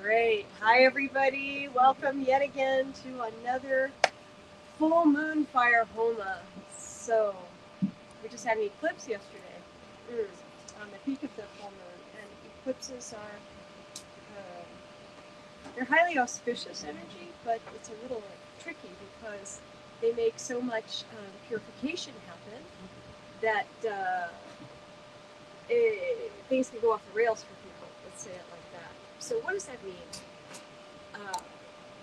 Great. Hi, everybody. Welcome yet again to another full moon fire HOMA. So, we just had an eclipse yesterday on the peak of the full moon. And eclipses are, they're highly auspicious energy, but it's a little tricky because they make so much purification happen that things can go off the rails for people. Let's say it like that. So what does that mean?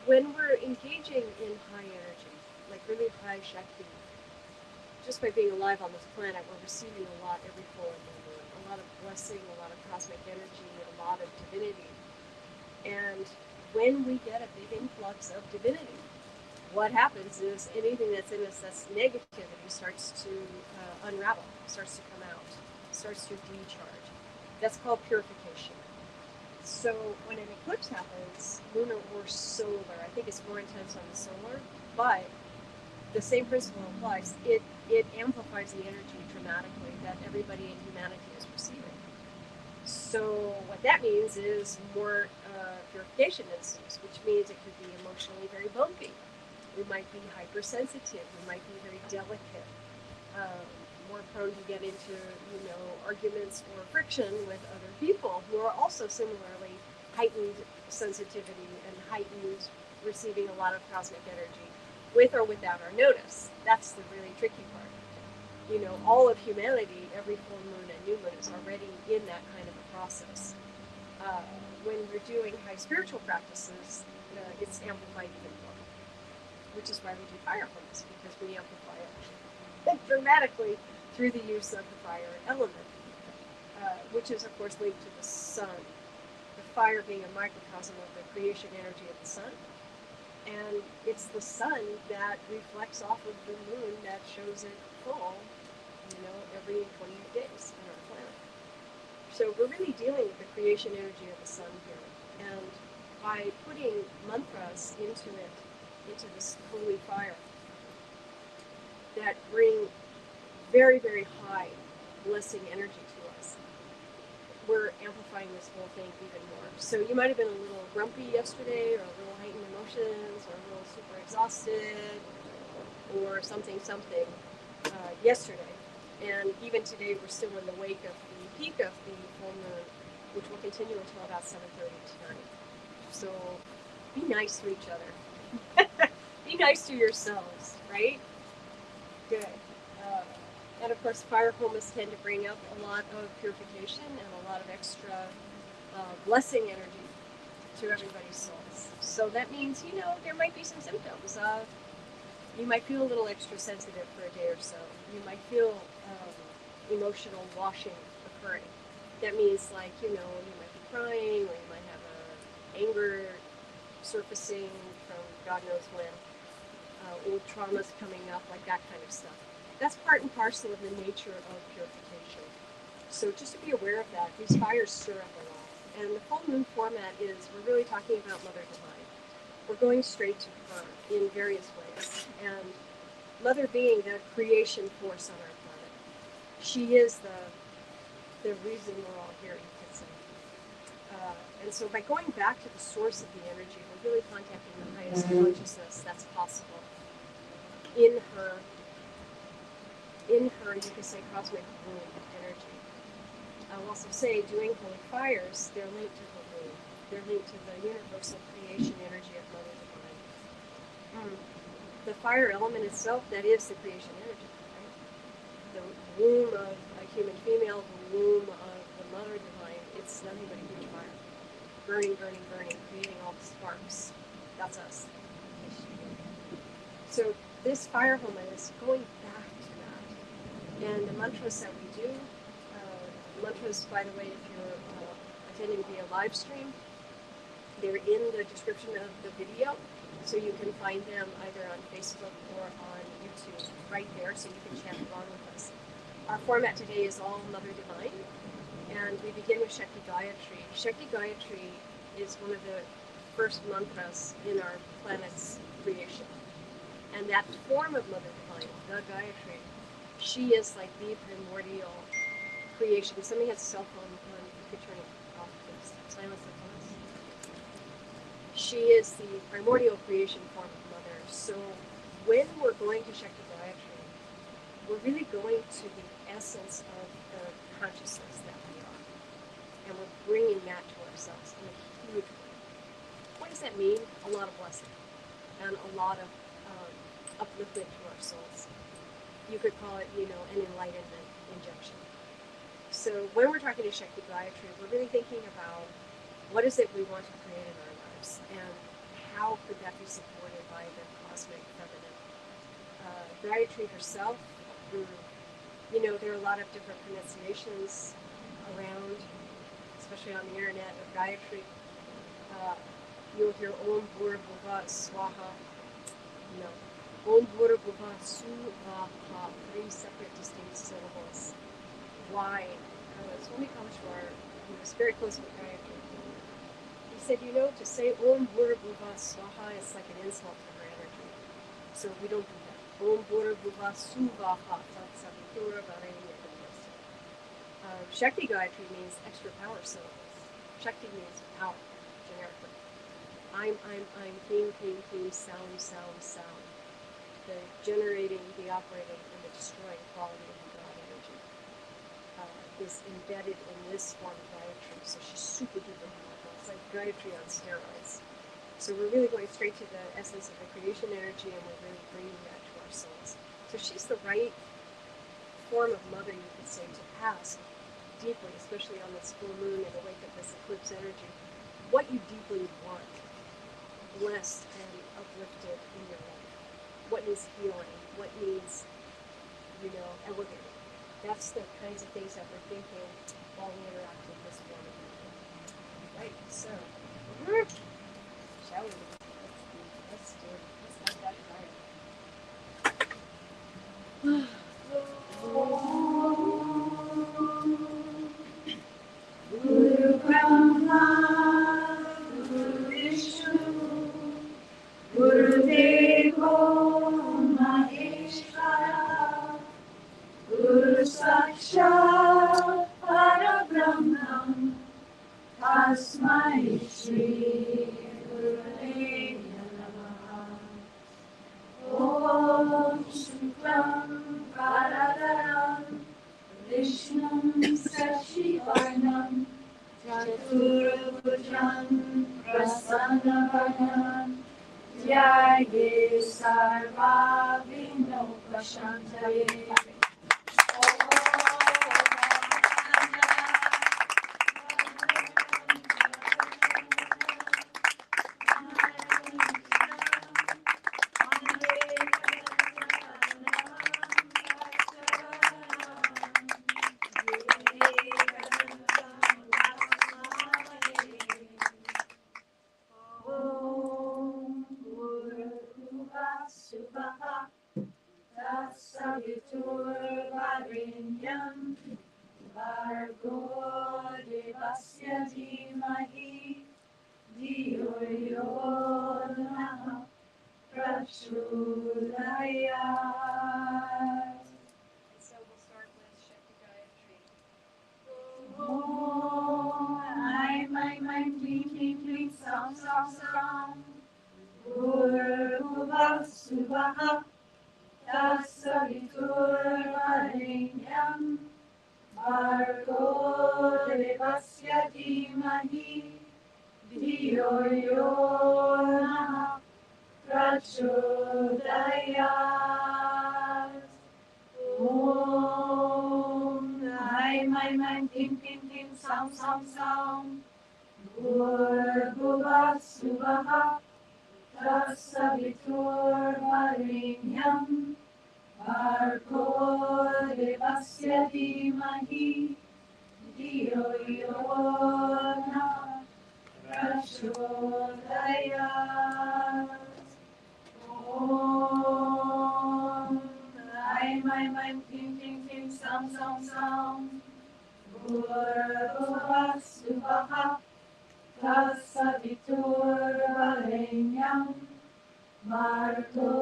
When we're engaging in high energy, like really high SHAKTI, just by being alive on this planet, we're receiving a lot every full and new moon. A lot of blessing, a lot of cosmic energy, a lot of divinity. And when we get a big influx of divinity, what happens is anything that's in us that's negativity starts to unravel, starts to come out, starts to decharge. That's called purification. So when an eclipse happens, lunar or solar, I think it's more intense on the solar, but the same principle applies. It amplifies the energy dramatically that everybody in humanity is receiving. So what that means is more purification ensues, which means it could be emotionally very bumpy. We might be hypersensitive. We might be very delicate. More prone to get into, arguments or friction with other people who are also similarly heightened sensitivity and heightened receiving a lot of cosmic energy, with or without our notice. That's the really tricky part. All of humanity, every full moon and new moon is already in that kind of a process. When we're doing high spiritual practices, it's amplified even more, which is why we do fire homes, because we amplify it dramatically through the use of the fire element, which is, of course, linked to the sun. The fire being a microcosm of the creation energy of the sun. And it's the sun that reflects off of the moon that shows it full, every 28 days on our planet. So we're really dealing with the creation energy of the sun here. And by putting mantras into it, into this holy fire, that bring very, very high blessing energy to us, we're amplifying this whole thing even more. So you might have been a little grumpy yesterday, or a little heightened emotions, or a little super exhausted, or something yesterday. And even today, we're still in the wake of the peak of the full moon, which will continue until about 7:30 tonight. So be nice to each other. Be nice to yourselves, right? Good. And of course, fire homas tend to bring up a lot of purification and a lot of extra blessing energy to everybody's souls. So that means, there might be some symptoms. You might feel a little extra sensitive for a day or so. You might feel emotional washing occurring. That means, like, you might be crying, or you might have anger surfacing from God knows when, old traumas coming up, like that kind of stuff. That's part and parcel of the nature of purification. So just to be aware of that, these fires stir up a lot. And the full moon format is, we're really talking about Mother Divine. We're going straight to her in various ways. And Mother being the creation force on our planet. She is the reason we're all here, you could say. And so by going back to the source of the energy, we're really contacting the highest consciousness that's possible. In her, you could say, cosmic womb energy. I'll also say, doing holy fires, they're linked to the womb. They're linked to the universal creation energy of Mother Divine. The fire element itself, that is the creation energy, right? The womb of a human female, the womb of the Mother Divine, it's nothing but a huge fire. Burning, burning, burning, creating all the sparks. That's us. So this fire homa is going back to that. And the mantras that we do, mantras, by the way, if you're attending via live stream, they're in the description of the video, so you can find them either on Facebook or on YouTube right there, so you can chat along with us. Our format today is all Mother Divine, and we begin with Shakti Gayatri. Shakti Gayatri is one of the first mantras in our planet's creation. And that form of Mother Divine, the Gayatri, she is like the primordial creation. Somebody has a cell phone on, you could turn it off, please. Silence the phones. she is the primordial creation form of Mother. So when we're going to Shakti Gayatri, we're really going to the essence of the consciousness that we are. And we're bringing that to ourselves in a huge way. What does that mean? A lot of blessing and a lot of upliftment to our souls. You could call it, an enlightenment injection. So when we're talking to Shakti Gayatri, we're really thinking about what is it we want to create in our lives, and how could that be supported by the cosmic feminine. Gayatri herself, there are a lot of different pronunciations around, especially on the internet, of Gayatri. You'll hear Om Bhur Bhuva Swaha. Om Bhur Bhuva Swaha, 3 separate distinct syllables. Why? Swami Kaleshwar, he was very close with Gayatri. He said, to say Om Bhur Bhuva Swaha is like an insult to her energy. So we don't do that. Om Bhur Bhuva Suvaha, Tas-savitur Varey-nyam. Shakti Gayatri means extra power syllables. Shakti means power, generically. I'm, Kleem, Kleem, Kleem, Saoum, Saoum, Saoum. The generating, the operating, and the destroying quality of the God energy is embedded in this form of Gayatri. So she's super duper powerful. It's like Gayatri on steroids. So we're really going straight to the essence of the creation energy, and we're really bringing that to our souls. So she's the right form of Mother, you could say, to ask deeply, especially on this full moon and awake up this eclipse energy, what you deeply want, blessed and uplifted in your life. What needs healing? What needs, elevating? That's the kinds of things that we're thinking while we interact with this form of Mother. Right, so, shall we? Let's do it. Let's have that fire. Guru Brahma, Guru Vishnu, Guru Devo Maheshwara, Guru Sakshat Parabrahma, Tasmai Shri Gurave Namaha. Om Shuklam Paradaram Vishnum Sashivarnam Chaturbhujam Prasan-nam Jai Sarva Vinopashantaye. Tas-savitur Varey-nyam Bhargo De-vasya Dhimahi Dhiyo yo Namaha Pracho Dey-yat. So we'll start with Shakti Gayatri. Om Aim Kleem Kleem Kleem Saoum Saoum Saoum Bhur Bhuva Suvaha Tas-savitur Varey-nyam Bhargo De-vasya Dhimahi Dhiyo yo Namaha Pracho Dey-yat. Om Aim Kleem Kleem Kleem Saoum Saoum Saoum Bhur Bhuva Suvaha Tas-savitur Varey-nyam Bhargo De-vasya Dhimahi Dhiyo yo Namaha Pracho Dey-yat. Om Aim Kleem Kleem Kleem Saoum Saoum Saoum Bhur Bhuva Suvaha Tas-savitur Varey-nyam Bhargo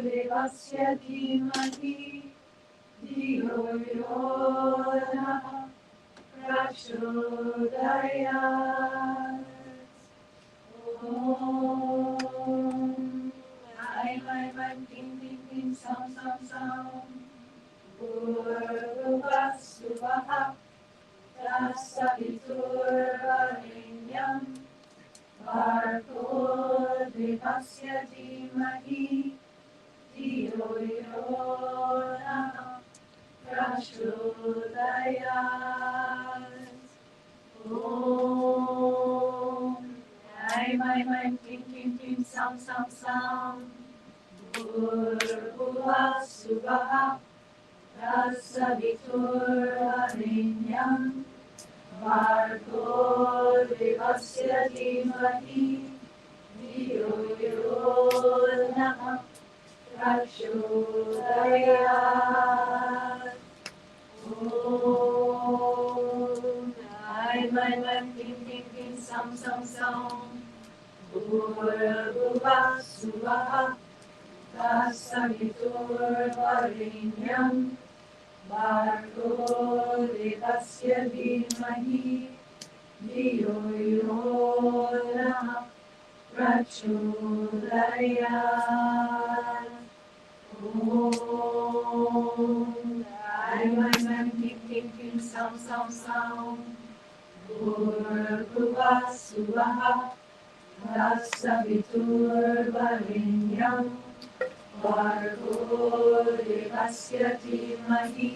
De-vasya Dhimahi Dhiyo yo Namaha Pracho Dey-yat. Om Tas-savitur Varey-nyam Bhargo Dey-vasya dhimahi Dhiyo yo Namaha Prachodayat. Om Ai Mai Mai Kim Kim Kim Sam Sam Sam Bhur Bhuva Suvaha Tas-savitur Varey-nyam Bhargo Dey-vasya dhimahi Dhiyo yo Namaha Prachodayat. Om Ai Mai Mai Kim Kim Kim Sam Sam Sam Bhur Bhuva Suvaha Tas-savitur Varey-nyam Bhargo Dey-vasya dhimahi Dhiyo yo Namaha Prachodayat. Om Ai Mai Mai Kim Kim Kim Sam Sam Sam Bhur Bhuva Suvaha Tas-savitur Varey-nyam Bhargo Dey-vasya dhimahi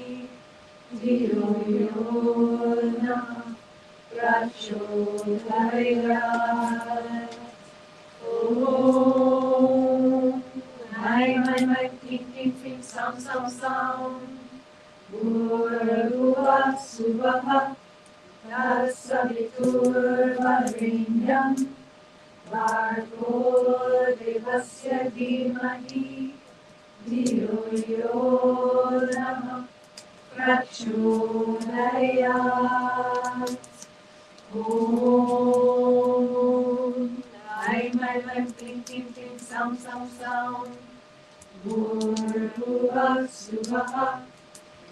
Dhiyo yo Namaha Prachodayat. Om Ai Mai Mai Kim Kim Kim Sam Sam Sam Bhur Bhuva Suvaha Tas-savitur Varey-nyam Bhargo Dey-vasya dhimahi Dhiyo yo Namaha Prachodayat. Om Ai Mai Mai Kim Kim Kim Sam Sam Sam Bhur Bhuva Suvaha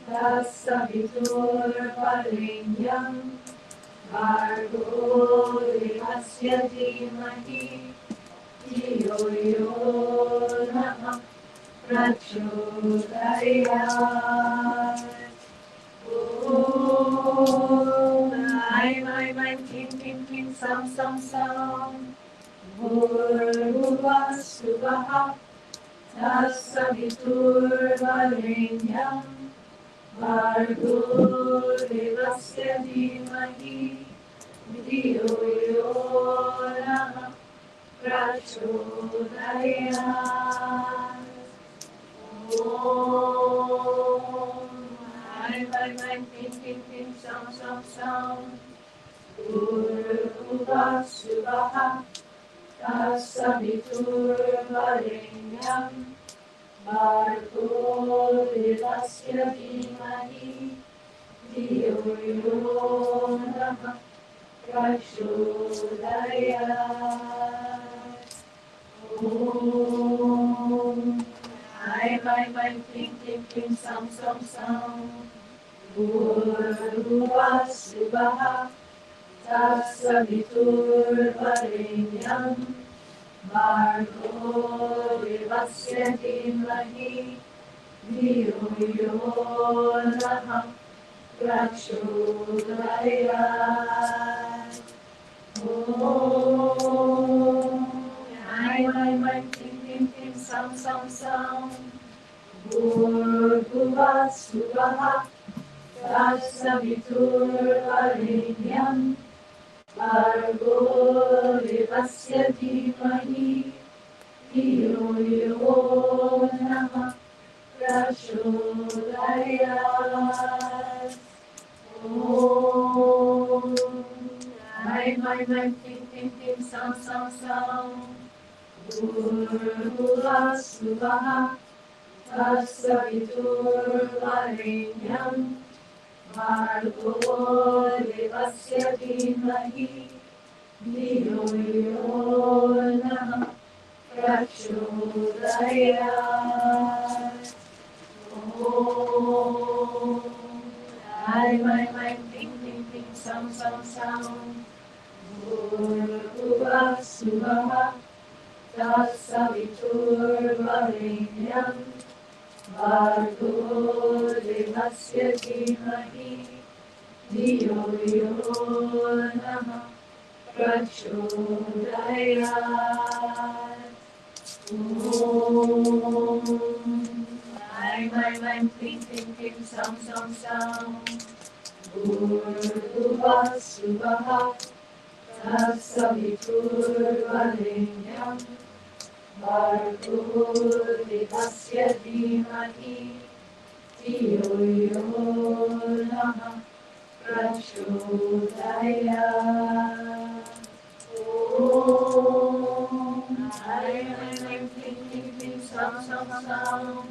Tas-savitur Varey-nyam Bhargo Dey-vasya dhimahi Dhiyo yo Namaha Prachodayat. Om Ai Mai Mai Kim Kim Kim Sam Sam Sam Bhur Bhuva Suvaha Tas-savitur Varey-nyam Bhargo Dey-vasya dhimahi Dhiyo yo Namaha Prachodayat. Om Ai Mai Mai Kim Kim Kim Sam Sam Sam Bhur Bhuva Suvaha Tas-savitur Varey-nyam Bhargo Dey-vasya dhimahi Dhiyo yo Namaha Prachodayat. Om Ai Mai Mai Kim Kim Kim Sam Sam Sam Bhur Bhuva Suvaha Tas-savitur Varey-nyam Bhargo Dey-vasya dhimahi Dhiyo yo Namaha Prachodayat. Om Ai Mai Mai Kim Kim Kim Sam Sam Sam Bhur Bhuva Suvaha Tas-savitur Varey-nyam Bhargo Dey-vasya dhimahi Dhiyo yo Namaha Prachodayat. Om Ai Mai Mai Kim Kim Kim Sam Sam Sam Bhur Bhuva Suvaha Tas-savitur Varey-nyam Bhargo Dey-vasya dhimahi Dhiyo yo Namaha Prachodayat. Om Ai Mai Mai Kim Kim Kim Sam Sam Sam Bhur Bhuva Suvaha Tas-savitur Varey-nyam Bhargo Dey-vasya dhimahi Dhiyo yo Namaha Prachodayat. Om Aim Aim Aim Klim Klim Klim Saum Saum Saum Bhur Swaha Tas-savitur Varey-nyam Bhargo Dey-vasya Dhimahi Dhiyo yo Namaha Pracho Die-yat. Om Aim Aim Aim Klim Klim Klim Saum Saum Saum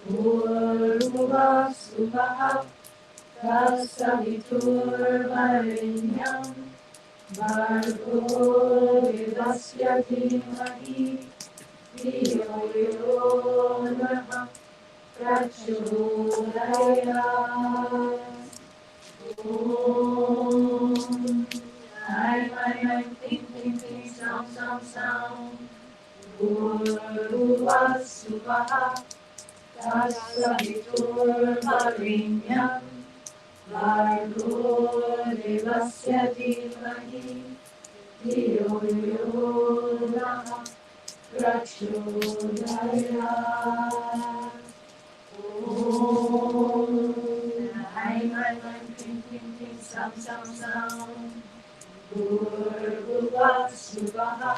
Bhur Swaha Tas-savitur Varey-nyam Bhargo Dey-vasya Dhimahi Dhiyo yo Namaha Pracho Die-yat. Om Aim Aim Aim Klim Klim Klim Saum Saum Saum Bhuva Swaha Tas-savitur Varey-nyam Bhargo Dey-vasya Dhimahi Dhiyo yo Namaha Pracho Die-yat. Om Aim Aim Aim Klim Klim Klim Saum Saum Saum Bhuva Swaha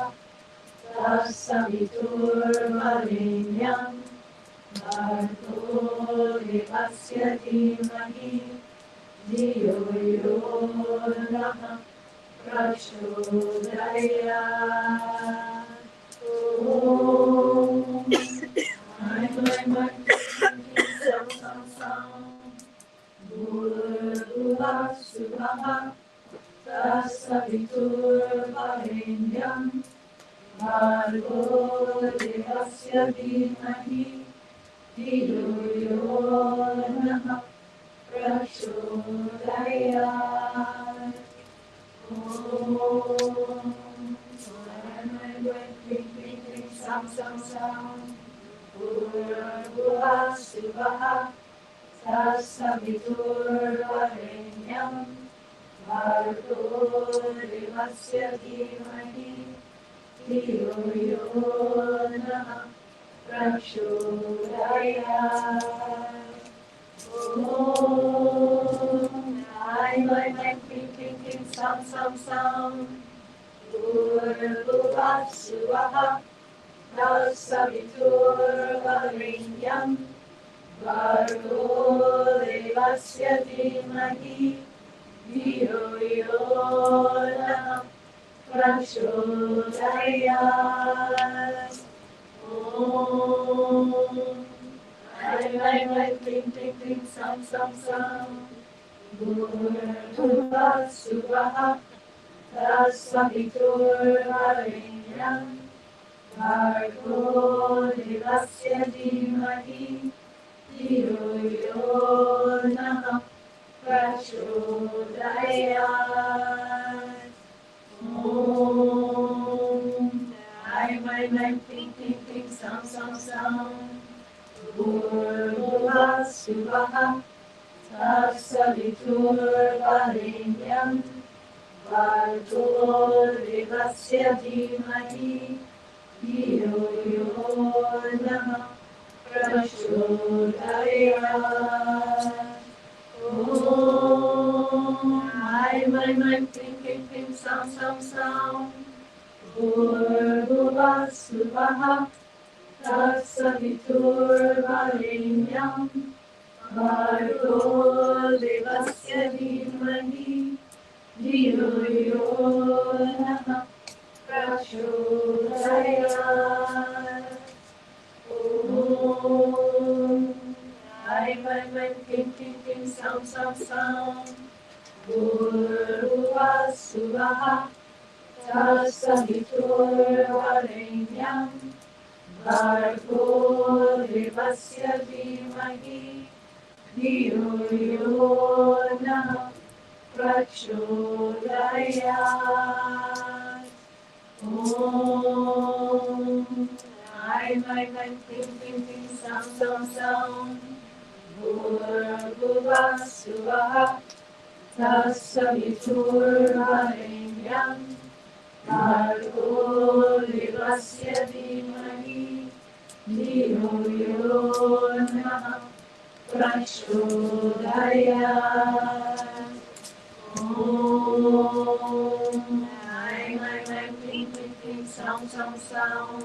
Tas-savitur Varey-nyam Bhargo Dey-vasya Dhimahi Dhiyo yo Namaha Pracho Die-yat. Om Aim Aim Aim Klim Klim Saum Saum Saum Bhuva Swaha Tas-savitur Varey-nyam Bhargo Dey-vasya Dhimahi Dhiyo yo Namaha Pracho Die-yat. Om Aim Aim Aim Klim Klim Klim Saum Saum Saum Bhuva Swaha Tas-savitur Varey-nyam Bhargo Dey-vasya Dhimahi Dhiyo yo Namaha Pracho Die-yat. Om Aim Aim Aim Klim Klim Klim Saum Saum Saum Bhuva Swaha Tas-savitur Varey-nyam Bhargo Dey-vasya Dhimahi Dhiyo yo Namaha Pracho Die-yat. Om Aim Aim Aim Klim Klim Klim Saum Saum Saum Bhuva Swaha Tas-savitur Varey-nyam Bhargo Dey-vasya Dhimahi Dhiyo yo Namaha Pracho Die-yat. Om Aim Aim Aim Klim Klim Klim Saum Saum Saum Bhuva Swaha Tas-savitur Varey-nyam Bhargo Dey-vasya Dhimahi Dhiyo yo Namaha Pracho Die-yat. Om Aim Aim Aim Klim Klim Klim Saum Saum Saum Bhuva Swaha Tas-savitur Varey-nyam Bhargo Dey-vasya Dhimahi Dhiyo yo Namaha Pracho Die-yat. Om Aim Aim Aim Klim Klim Klim Saum Saum Saum Bhuva Swaha Tas-savitur Varey-nyam Bhargo Dey-vasya Dhimahi Dhiyo yo Namaha Pracho Die-yat. Om Aim Aim Aim Klim Klim Klim Saum Saum Saum Bhuva Swaha Tas-savitur Varey-nyam Bhargo Dey-vasya Dhimahi Dhiyo yo Namaha Prachodayat. Om Ai Mai Mai Kling Kling Kling Saum Saum Saum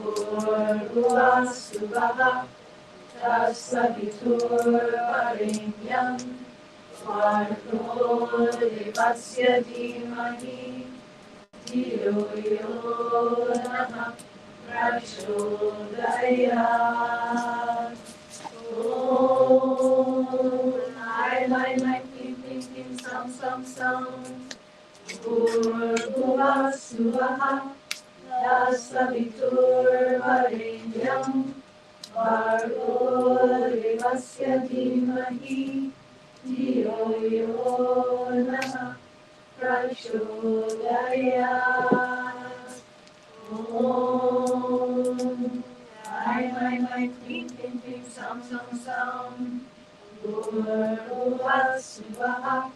Bhur Bhuva Swaha Tas-savitur Varey-nyam Bhargo Dey-vasya Dhimahi Dhiyo yo Namaha Prachodayat. Om Ai Mai Mai Kling Kling Kling Saum Saum Saum Bhur Bhuva Swaha Tas-savitur Varey-nyam Bhargo Dey-vasya Dhimahi Dhiyo yo Namaha Prachodayat. Om Ai Mai Mai Kling Kling Kling Saum Saum Saum Bhur Bhuva Swaha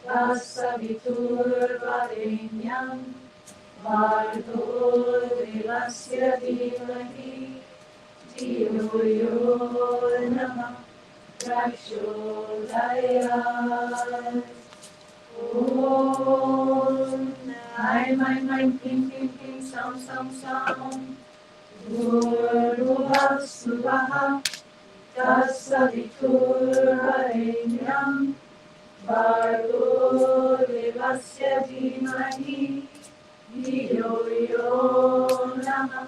Tas-savitur Varey-nyam Bhargo Dey-vasya Dhimahi Dhiyo yo Namaha Prachodayat. Om Ai Mai Mai Kling Kling Kling Saum Saum Saum Bhur Bhuva Swaha Tas-savitur Varey-nyam Bhargo Dey-vasya Dhimahi Dhiyo yo Namaha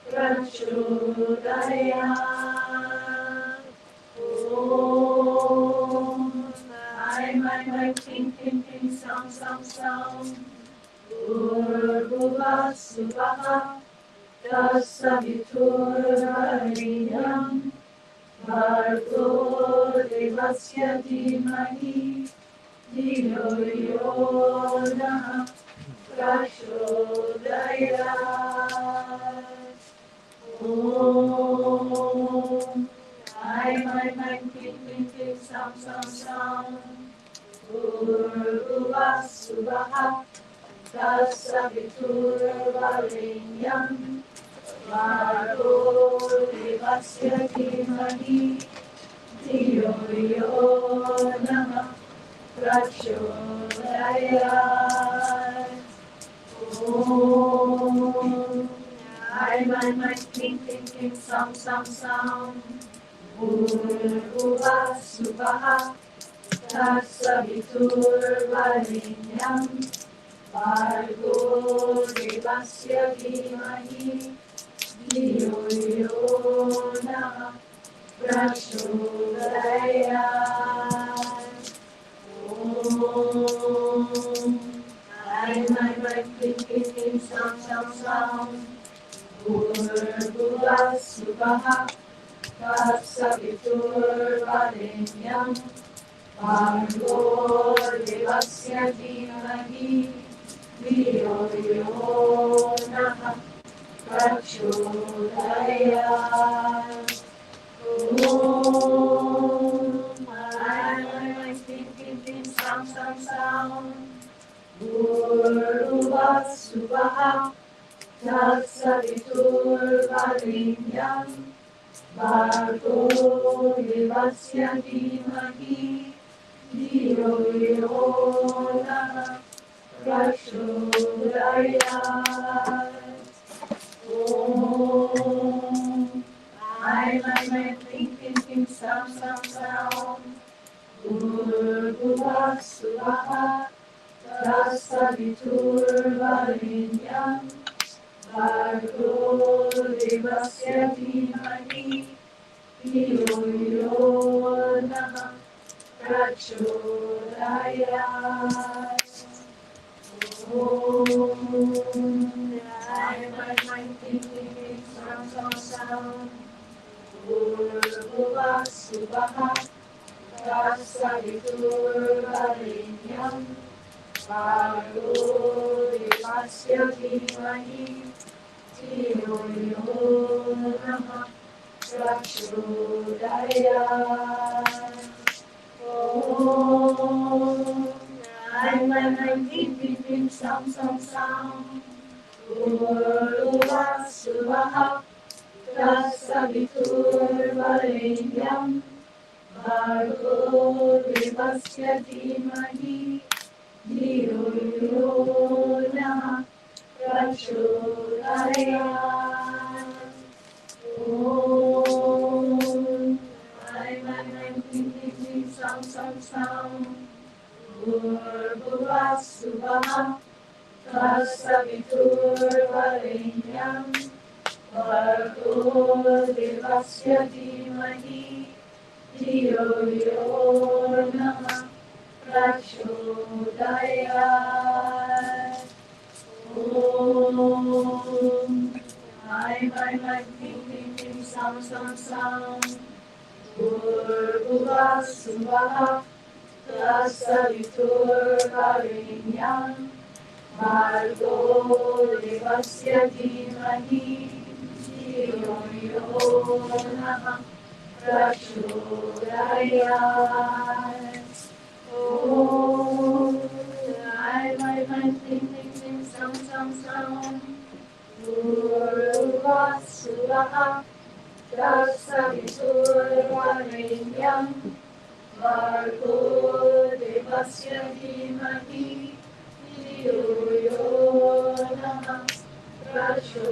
Prachodayat. Om Ai Mai Mai Kling Kling Kling Saum Saum Saum Bhur Bhuva Swaha Tas-savitur Varey-nyam Bhargo Dey-vasya Dhimahi Dhiyo yo Namaha Prachodayat. Om Ai Mai Mai Kling Kling Kling Saum Saum Saum Bhur Bhuva Swaha Tas-savitur Varey-nyam Bhargo Dey-vasya Dhimahi Dhiyo yo Namaha Prachodayat. Om Ai Mai Mai Kling Kling Kling Saum Saum Saum Bhur Bhuva Swaha Tas-savitur Varey-nyam Bhargo Dey-vasya Dhimahi Dhiyo yo Namaha Prachodayat. Om Ai Mai Mai Kling Kling Kling Saum Saum Saum Bhur Bhuva Swaha Tas-savitur Varey-nyam Bhargo Dey-vasya Dhimahi Dhiyo yo Namaha Prachodayat. Om Ai Mai Mai Kling Kling Kling Saum Saum Saum Bhur Bhuva Swaha Tas-savitur Varey-nyam Bhargo Dey-vasya Dhimahi Dhiyo yo Namaha Prachodayat. Om Ai Mai Mai Kling Kling Kling Saum Saum Saum Bhur Bhuva Swaha Tas-savitur Varey-nyam Bhargo Dey-vasya Dhimahi Dhiyo yo Namaha Prachodayat. Om Ai Mai Mai Kling Kling Kling Saum Saum Saum Bhur Bhuva Swaha Tas-savitur Varey-nyam Bhargo Dey-vasya Dhimahi Dhiyo yo Namaha Prachodayat. Om Aim Aim Aim Hreem Hreem Hreem Saum Saum Saum Bhur Swaha Tas-savitur Varey-nyam Bhargo Dey-vasya Dhimahi Dhiyo yo Namaha Pracho Om Aim Aim Aim Hreem Hreem Hreem Saum Saum Saum Bhuva Swaha Tas-savitur Varey-nyam Bhargo Dey-vasya Dhimahi Dhiyo yo Namaha Pracho Om Aim Aim Aim Hreem Hreem Hreem Saum Saum Saum Bhuva Swaha Tas-savitur Varey-nyam Bhargo Dey-vasya Dhimahi Dhiyo yo Namaha Pracho Om Aim Aim Aim Hreem Hreem Hreem Saum Saum Saum Bhuva Swaha Tas-savitur Varey-nyam Bhargo Dey-vasya Dhimahi Dhiyo yo Namaha Pracho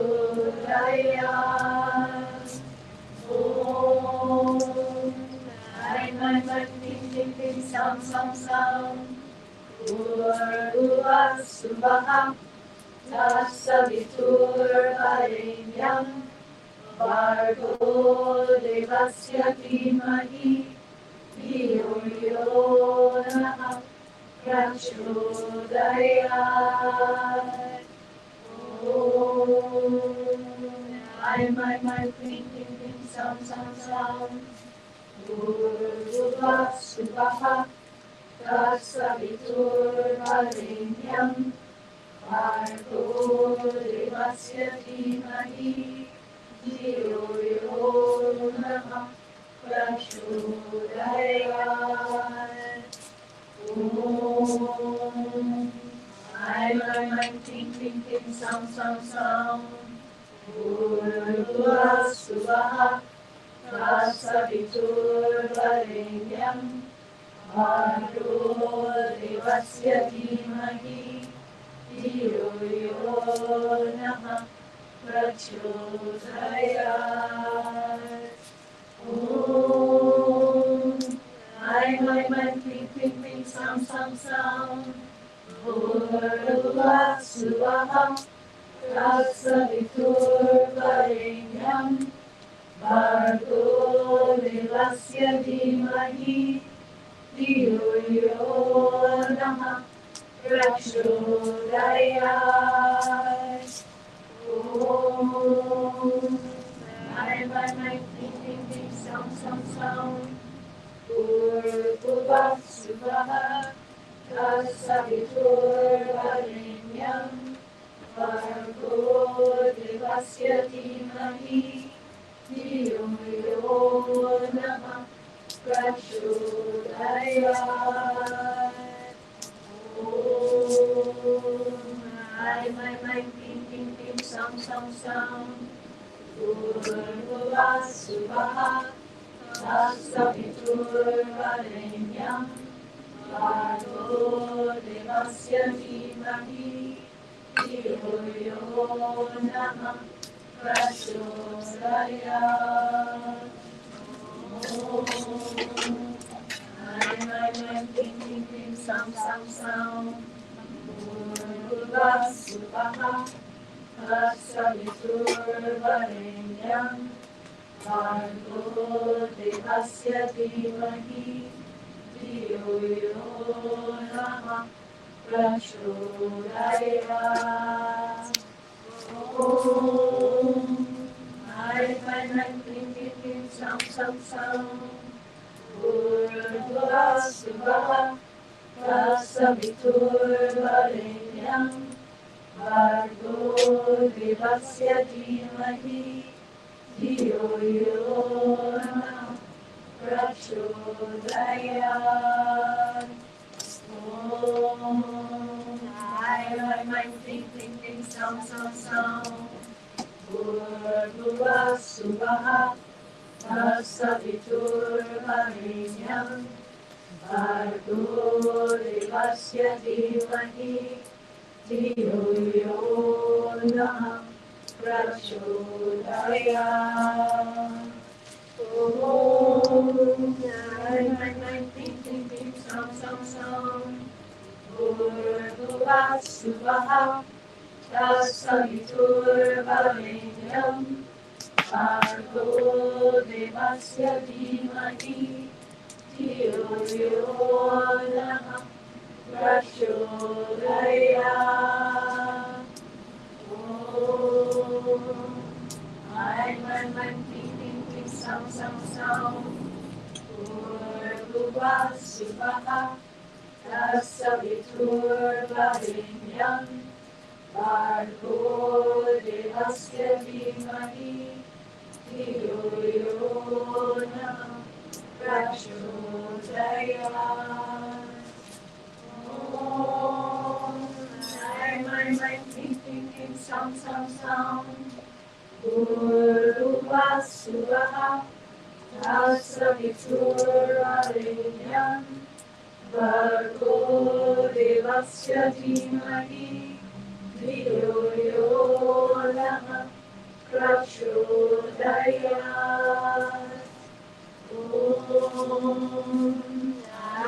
Om Aim Aim Aim Hreem Hreem Hreem Saum Saum Saum Bhuva Swaha Tas-savitur Varey-nyam Bhargo Dey-vasya Dhimahi Dhiyo yo Namaha Pracho Aim Aim Aim Hreem Hreem Hreem Saum Saum Saum Bhuva Swaha Tas-savitur Varey-nyam Bhargo Dey-vasya Dhimahi Dhiyo yo Namaha Pracho Om Aim Aim Aim Hreem Hreem Hreem Saum Saum Saum Bhuva Swaha Tas-savitur Varey-nyam Bhargo Dey-vasya Dhimahi Dhiyo yo Namaha Pracho Om Aim Aim Aim Hreem Hreem Hreem Saum Saum Saum Bhuva Swaha Tas-savitur Varey-nyam Bhargo Dey-vasya Dhimahi Dhiyo yo Namaha Pracho Om Aim Aim Aim Hreem Hreem Hreem Saum Saum Saum Bhuva Swaha Tas-savitur Varey-nyam Bhargo Dey-vasya Dhimahi Dhiyo yo Namaha Pracho Om Aim Aim Aim Hreem Hreem Hreem Saum Saum Saum Bhuva Swaha Tas-savitur Varey-nyam Bhargo Dey-vasya Dhimahi Dhiyo yo Namaha Pracho Om Aim Aim Aim Hreem Hreem Hreem Saum Saum Saum Bhuva Swaha Tas-savitur Varey-nyam Bhargo Dey-vasya Dhimahi Dhiyo yo Namaha Pracho Om Aim Aim Aim Hreem Hreem Hreem Saum Saum Saum Bhur Swaha Tas-savitur Varey-nyam Bhargo Dey-vasya Dhimahi Dhiyo yo Namaha Prachodayat. Om. I, think, sound, sound. Bhur Suvaha. Tas-savitur Varey-nyam. Bhargo Dey-vasya Dhimahi. Dhiyo yo Namaha. Pracho Dey-yat. Om. Think, sound. Bhur Suvaha. Tas-savitur Varey-nyam. Bhargo Dey-vasya Dhimahi. Dhiyo yo Namaha. Pracho Dey-yat. Om. I'm thinking, sound. Bhur Suvaha. Tas-savitur Varey-nyam. Bhargo Dey-vasya Dhimahi. Dhiyo yo Namaha. Pracho Dey-yat. Om. I'm thinking, sound. Bhur Suvaha. Tas-savitur Varey-nyam. Bhargo Dey-vasya Dhimahi. Dhiyo yo Namaha. Pracho Dey-yat. Om.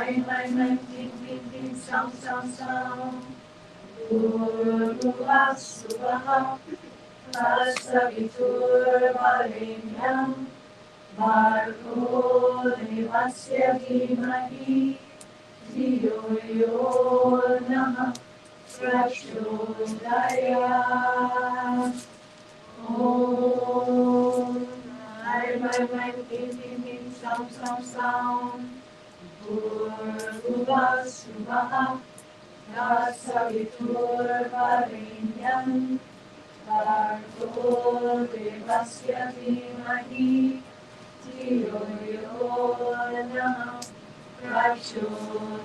I'm thinking, sound. Bhur Suvaha. Tas-savitur Varey-nyam. Bhargo Dey-vasya Dhimahi. Dhiyo yo Namaha. Pracho Dey-yat. Om. I'm thinking, sound. Bhur Suvaha. Tas-savitur Varey-nyam. Bhargo Dey-vasya Dhimahi. Dhiyo yo Namaha. Pracho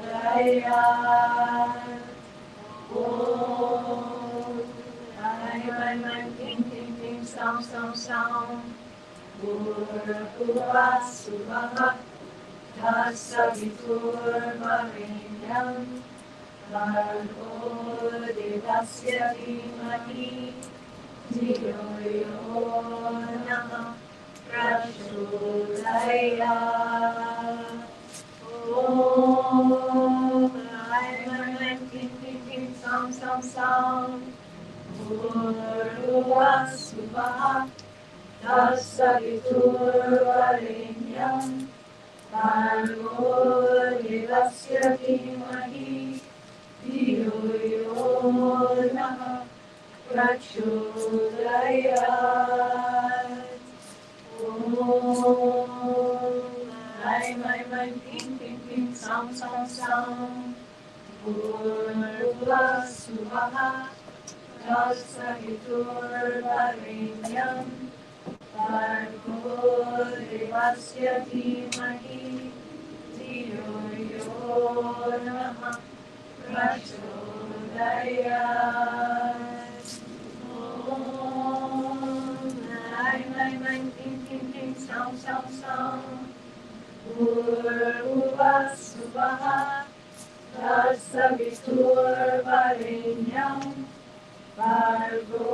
Dey-yat. Om. I'm thinking, sound. Bhur Suvaha. Tas-savitur Varey-nyam. Bhargo Dey-vasya Dhimahi. Dhiyo yo Namaha. Pracho Dey-yat. Om. I'm thinking, sound. Bhur Suvaha. Tas-savitur Varey-nyam. Bhargo Dey-vasya Dhimahi. Dhiyo yo Namaha. Pracho Dey-yat. Om. I'm thinking, sound. Bhur Suvaha. Tas-savitur Varey-nyam. Bhargo Dey-vasya Dhimahi. Dhiyo yo Namaha. Pracho Dey-yat. Om. I'm thinking, sound. Bhur Suvaha. Tas-savitur Varey-nyam. Bhargo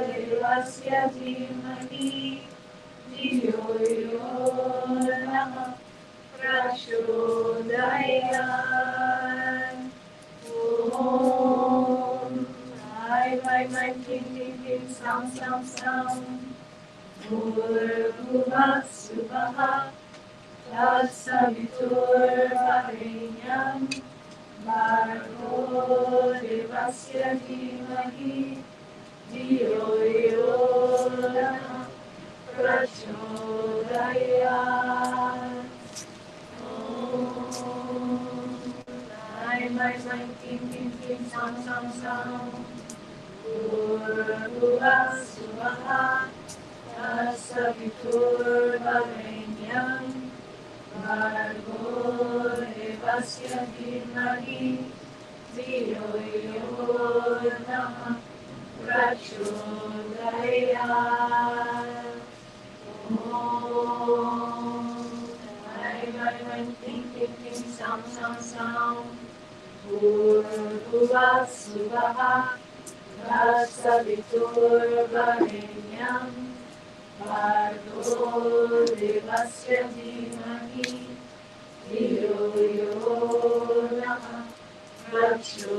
Dey-vasya Dhimahi. Dhiyo yo Namaha. Pracho Dey-yat. Om. I'm thinking, sound. Bhur Suvaha. Tas-savitur Varey-nyam. Bhargo Dey-vasya Dhimahi. Dhiyo yo Namaha. Pracho Dey-yat. Om. I'm thinking, sound. Bhur Suvaha. Tas-savitur Varey-nyam. Bhargo Dey-vasya dhīmahi Dhiyo yo Namaha Pracho Die-yat. Om Ting Ting Ting Saum Saum Saum Bhur Tas-savitur Varey-nyam Bhargo Dey-vasya dhīmahi Dhiyo yo Namaha Pracho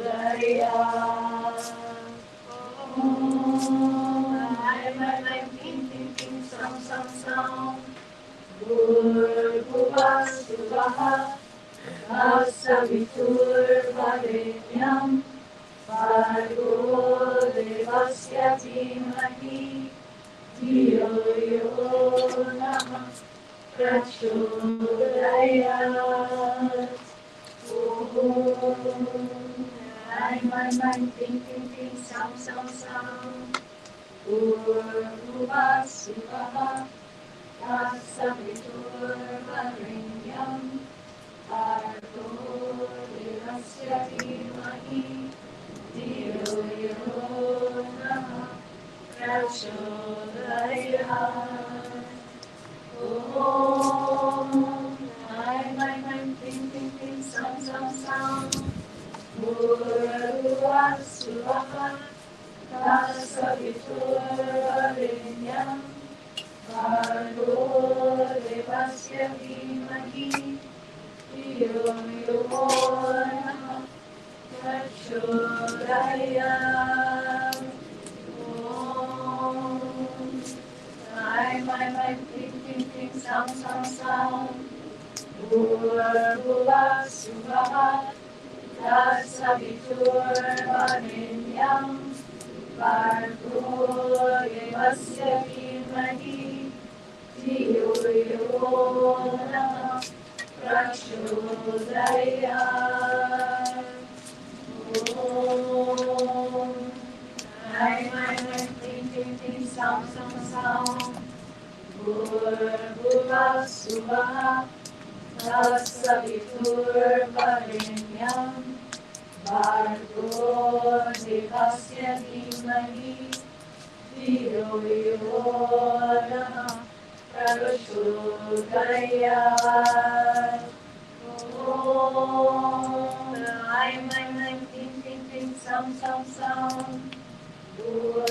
Die-yat. Om Ting Ting Ting Saum Saum Saum Bhur Tas-savitur Varey-nyam Bhargo Dey-vasya dhīmahi Dhiyo yo Namaha Pracho Die-yat. Om Ting Ting Ting Saum Saum Saum Bhur Tas-savitur Varey-nyam Bhargo Dey-vasya dhīmahi Dhiyo yo Namaha Pracho Die-yat. Om Ting Ting Ting Saum Saum Saum Bhur Tas-savitur Varey-nyam Bhargo Dey-vasya dhīmahi Dhiyo yo Namaha Pracho Die-yat. Om Ting Ting Ting Saum Saum Saum Bhur Tas-savitur Varey-nyam Bhargo Dey-vasya dhīmahi Dhiyo yo Namaha Pracho Die-yat. Om Ting Ting Ting Saum Saum Saum Bhur Tas-savitur Varey-nyam Bhargo Dey-vasya dhīmahi Dhiyo yo Namaha Pracho Die-yat. Om Ting Ting Ting Saum Saum Saum Bhur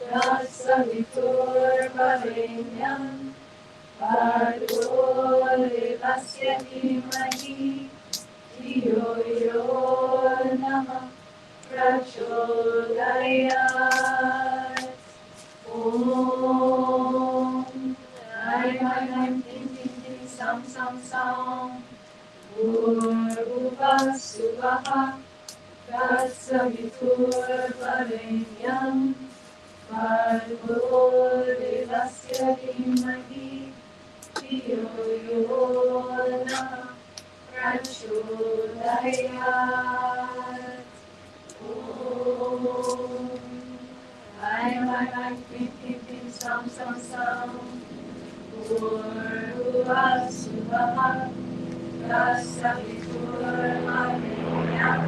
Tas-savitur Varey-nyam Bhargo Dey-vasya dhīmahi Dhiyo yo Namaha Pracho Die-yat. Om Ting Ting Ting Saum Saum Saum Bhur Tas-savitur Varey-nyam Bhargo Dey-vasya dhīmahi Dhiyo yo Namaha Pracho Die-yat. Om Ting Ting Ting Saum Saum Saum Bhur Tas-savitur Varey-nyam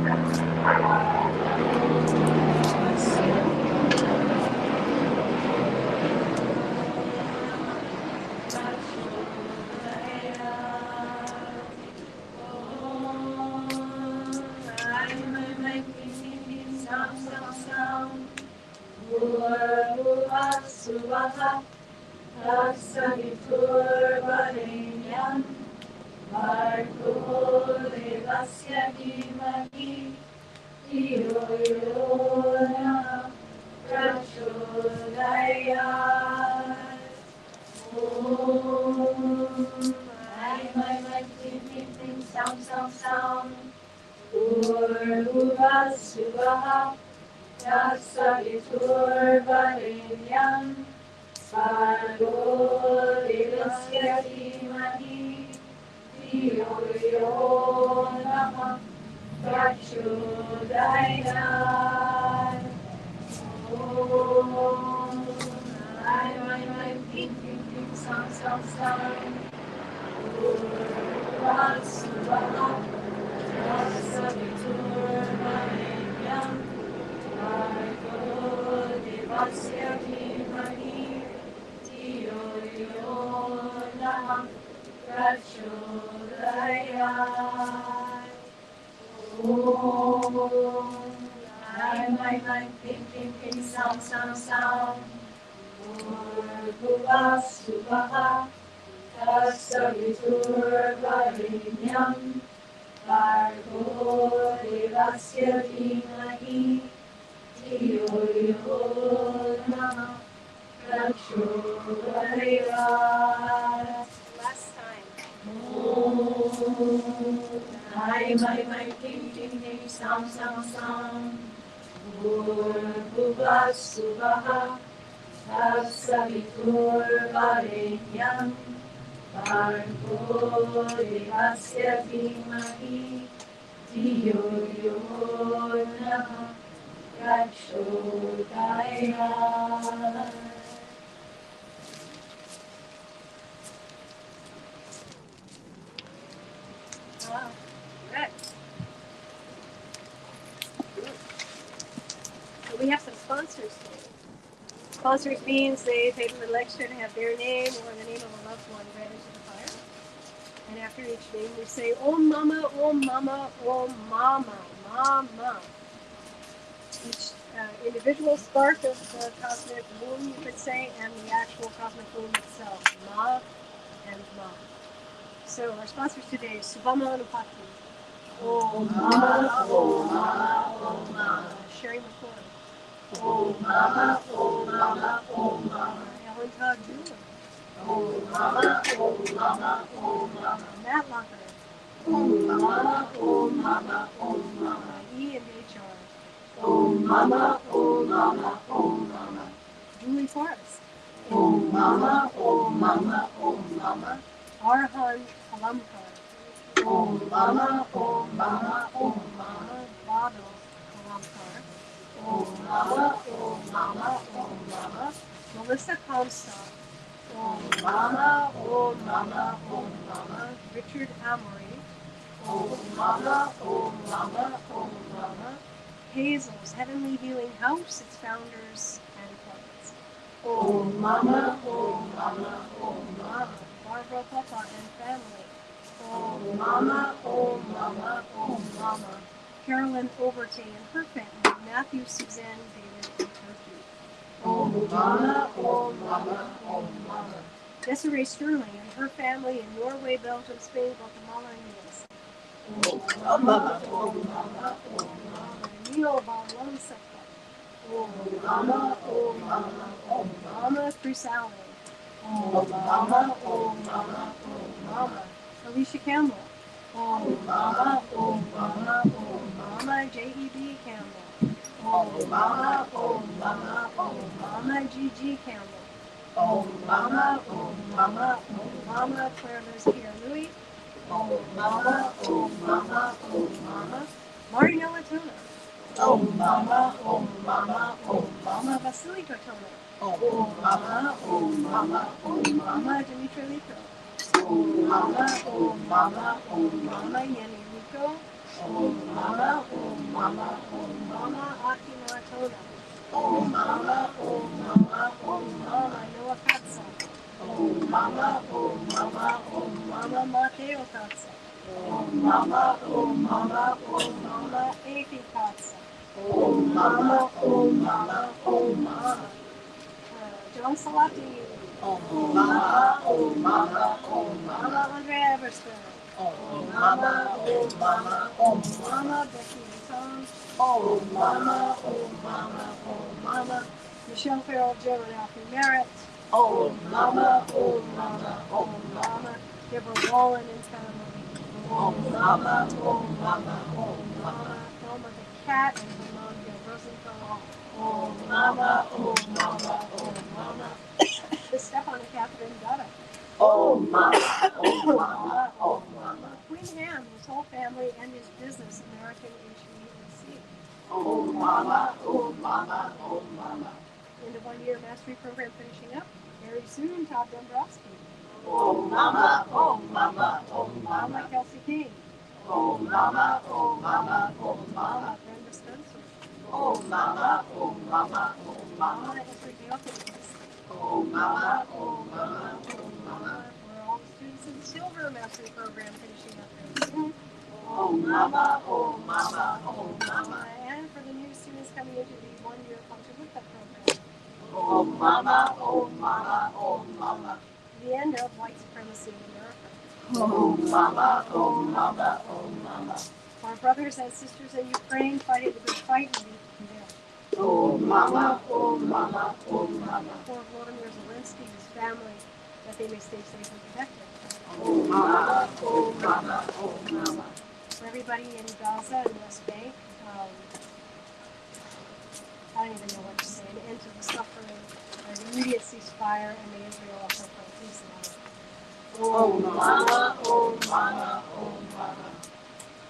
Tas-savitur Varey-nyam Bhargo Dey-vasya dhīmahi Dhiyo yo Namaha Pracho Die-yat. Om Ting Ting Ting Saum Saum Saum Bhur Tas-savitur Varey-nyam Bhargo Dey-vasya dhīmahi Dhiyo yo Namaha Pracho Die-yat. Om my, ding, ding, ding, sound, sound, sound. Bhuva, Swaha, Tas-savitur Varey-nyam, Bhargo, Dey-vasya, Diyo yo Namaha, Pracho, Die-yat. Om, my, ping, ping, ping, sound, sound, sound. Bhuva, Swaha, Tas-savitur Varey-nyam, Bhargo, Dey-vasya, Diyo yo Namaha, Pracho, Die-yat. Last time. My, ding, ding, ding, sound, sound, sound. Bhuva, Swaha, Tas-savitur Varey-nyam, Bhargo, Dey-vasya, Diyo yo Namaha, Pracho, Die-yat. Wow. Good. So we have some sponsors today. Sponsors means they pay for the lecture to have their name or the name of a loved one read into the fire. And after each name we say, Om Mama, Om Mama, Om Mama, Mama. Each individual spark of the cosmic womb, you could say, and the actual cosmic womb itself, Ma and Ma. So our sponsors today is Subhama Anupati. Om Mama, Om Mama, Om Mama. Sharing the floor. Om Mama, Om Mama, Om Mama. Ellen Todd Jr. Om Mama, Om Mama, Om Mama. Matt Locker. Om Mama, Om Mama, Om Mama. E and HR. Om Mama, Om Mama, Om Mama. Julie Forrest. Om Mama, Om Mama, Om Mama. Arhan Kalamkar. Om Mama, Om Mama, Om Mama. Badal Kalamkar. Om Mama, Om Mama, Om Mama. Melissa Comstock. Om Mama, Om Mama, Om Mama. Richard Amory. Om Mama, Om Mama, Om Mama. Hazel's Heavenly Healing House, its founders and clients. Om Mama, Om Mama, Om Mama. Barbara Papa and family. Om Mama, Om Mama, Om Mama. Carolyn Overton and her family. Matthew, Suzanne, David, and Turkey. Om Mama, Om Mama, Om Mama. Desiree Sterling and her family in Norway, Belgium, Spain, Guatemala, and USA. Om Mama, Om Mama, Om Mama. Neil Balonsaka. Om Mama, Om Mama, Om Mama Crusalis. Om Mama, Om Mama, Om Mama. Alicia Campbell. Om Mama, Om Mama, Om Mama J.E.B. Campbell. Om Mama, Om Mama, Om Mama G.G. Campbell. Om Mama, Om Mama, Om Mama Claire Liz Louis. Om Mama, Om Mama, Om Mama. Marinella Tona. Om Mama, Om Mama, Om Mama Vasily Tona. Om Mama, Om Mama, Om Mama Dimitra Liko. Om Mama, Om Mama, Om Mama Yenny Liko. Om Mama, Om Mama, Om Mama Akina Tona. Om Mama, Om Mama, Om Mama Noah Katsa. Om Mama, Om Mama, Om Mama Mateo Katsa. Om Mama, Om Mama, Om Mama Efi Katsa. Om Mama, Om Mama, Om Mama. John Salati. Om Mama, Om Mama, Om Mama Andrea Eversberg. Om Mama, Om Mama, Om Mama Becky Tom. Om Mama, Om Mama, Om Mama Michelle Farrell, Joe and Alfie Merritt. Om Mama, Om Mama, Om Mama Deborah Wallen and family. Om Mama, Om Mama, Om Mama. Thelma the cat and her mom Gail Rosenthal. Om Mama, Om Mama, Om Mama. Stefan and Catherine Dutta. Om Mama, Om Mama, Om Mama. Queen Ham, his whole family and his business, American HVAC. Om Mama, Om Mama, Om Mama. in the 1 year mastery program finishing up very soon, Todd Dombrowski. Oh mama, oh mama, oh Mama mama. Kelsey King. Oh mama, oh mama, oh mama. Mama Brenda Spencer. Oh mama, oh mama, oh Mama mama. Esther Theophilus. Oh mama, oh mama, oh mama. For all the students in the silver mastery program finishing up very soon. Oh mama, oh mama, oh mama. And for the new students coming into the 1 year Panchavutta program. Oh mama, oh mama, oh mama. The end of white supremacy in America. Oh mama, oh mama, oh mama. Our brothers and sisters in Ukraine fighting the good fight and being condemned. Oh mama, oh mama, oh mama. For Volodymyr Zelensky's family, that they may stay safe and protected. Oh mama, oh mama, oh mama. For everybody in Gaza and West Bank, I don't even know what to say. An end to the suffering, an immediate ceasefire, and may Israel also find peace and Oh mama, oh mama, oh mama.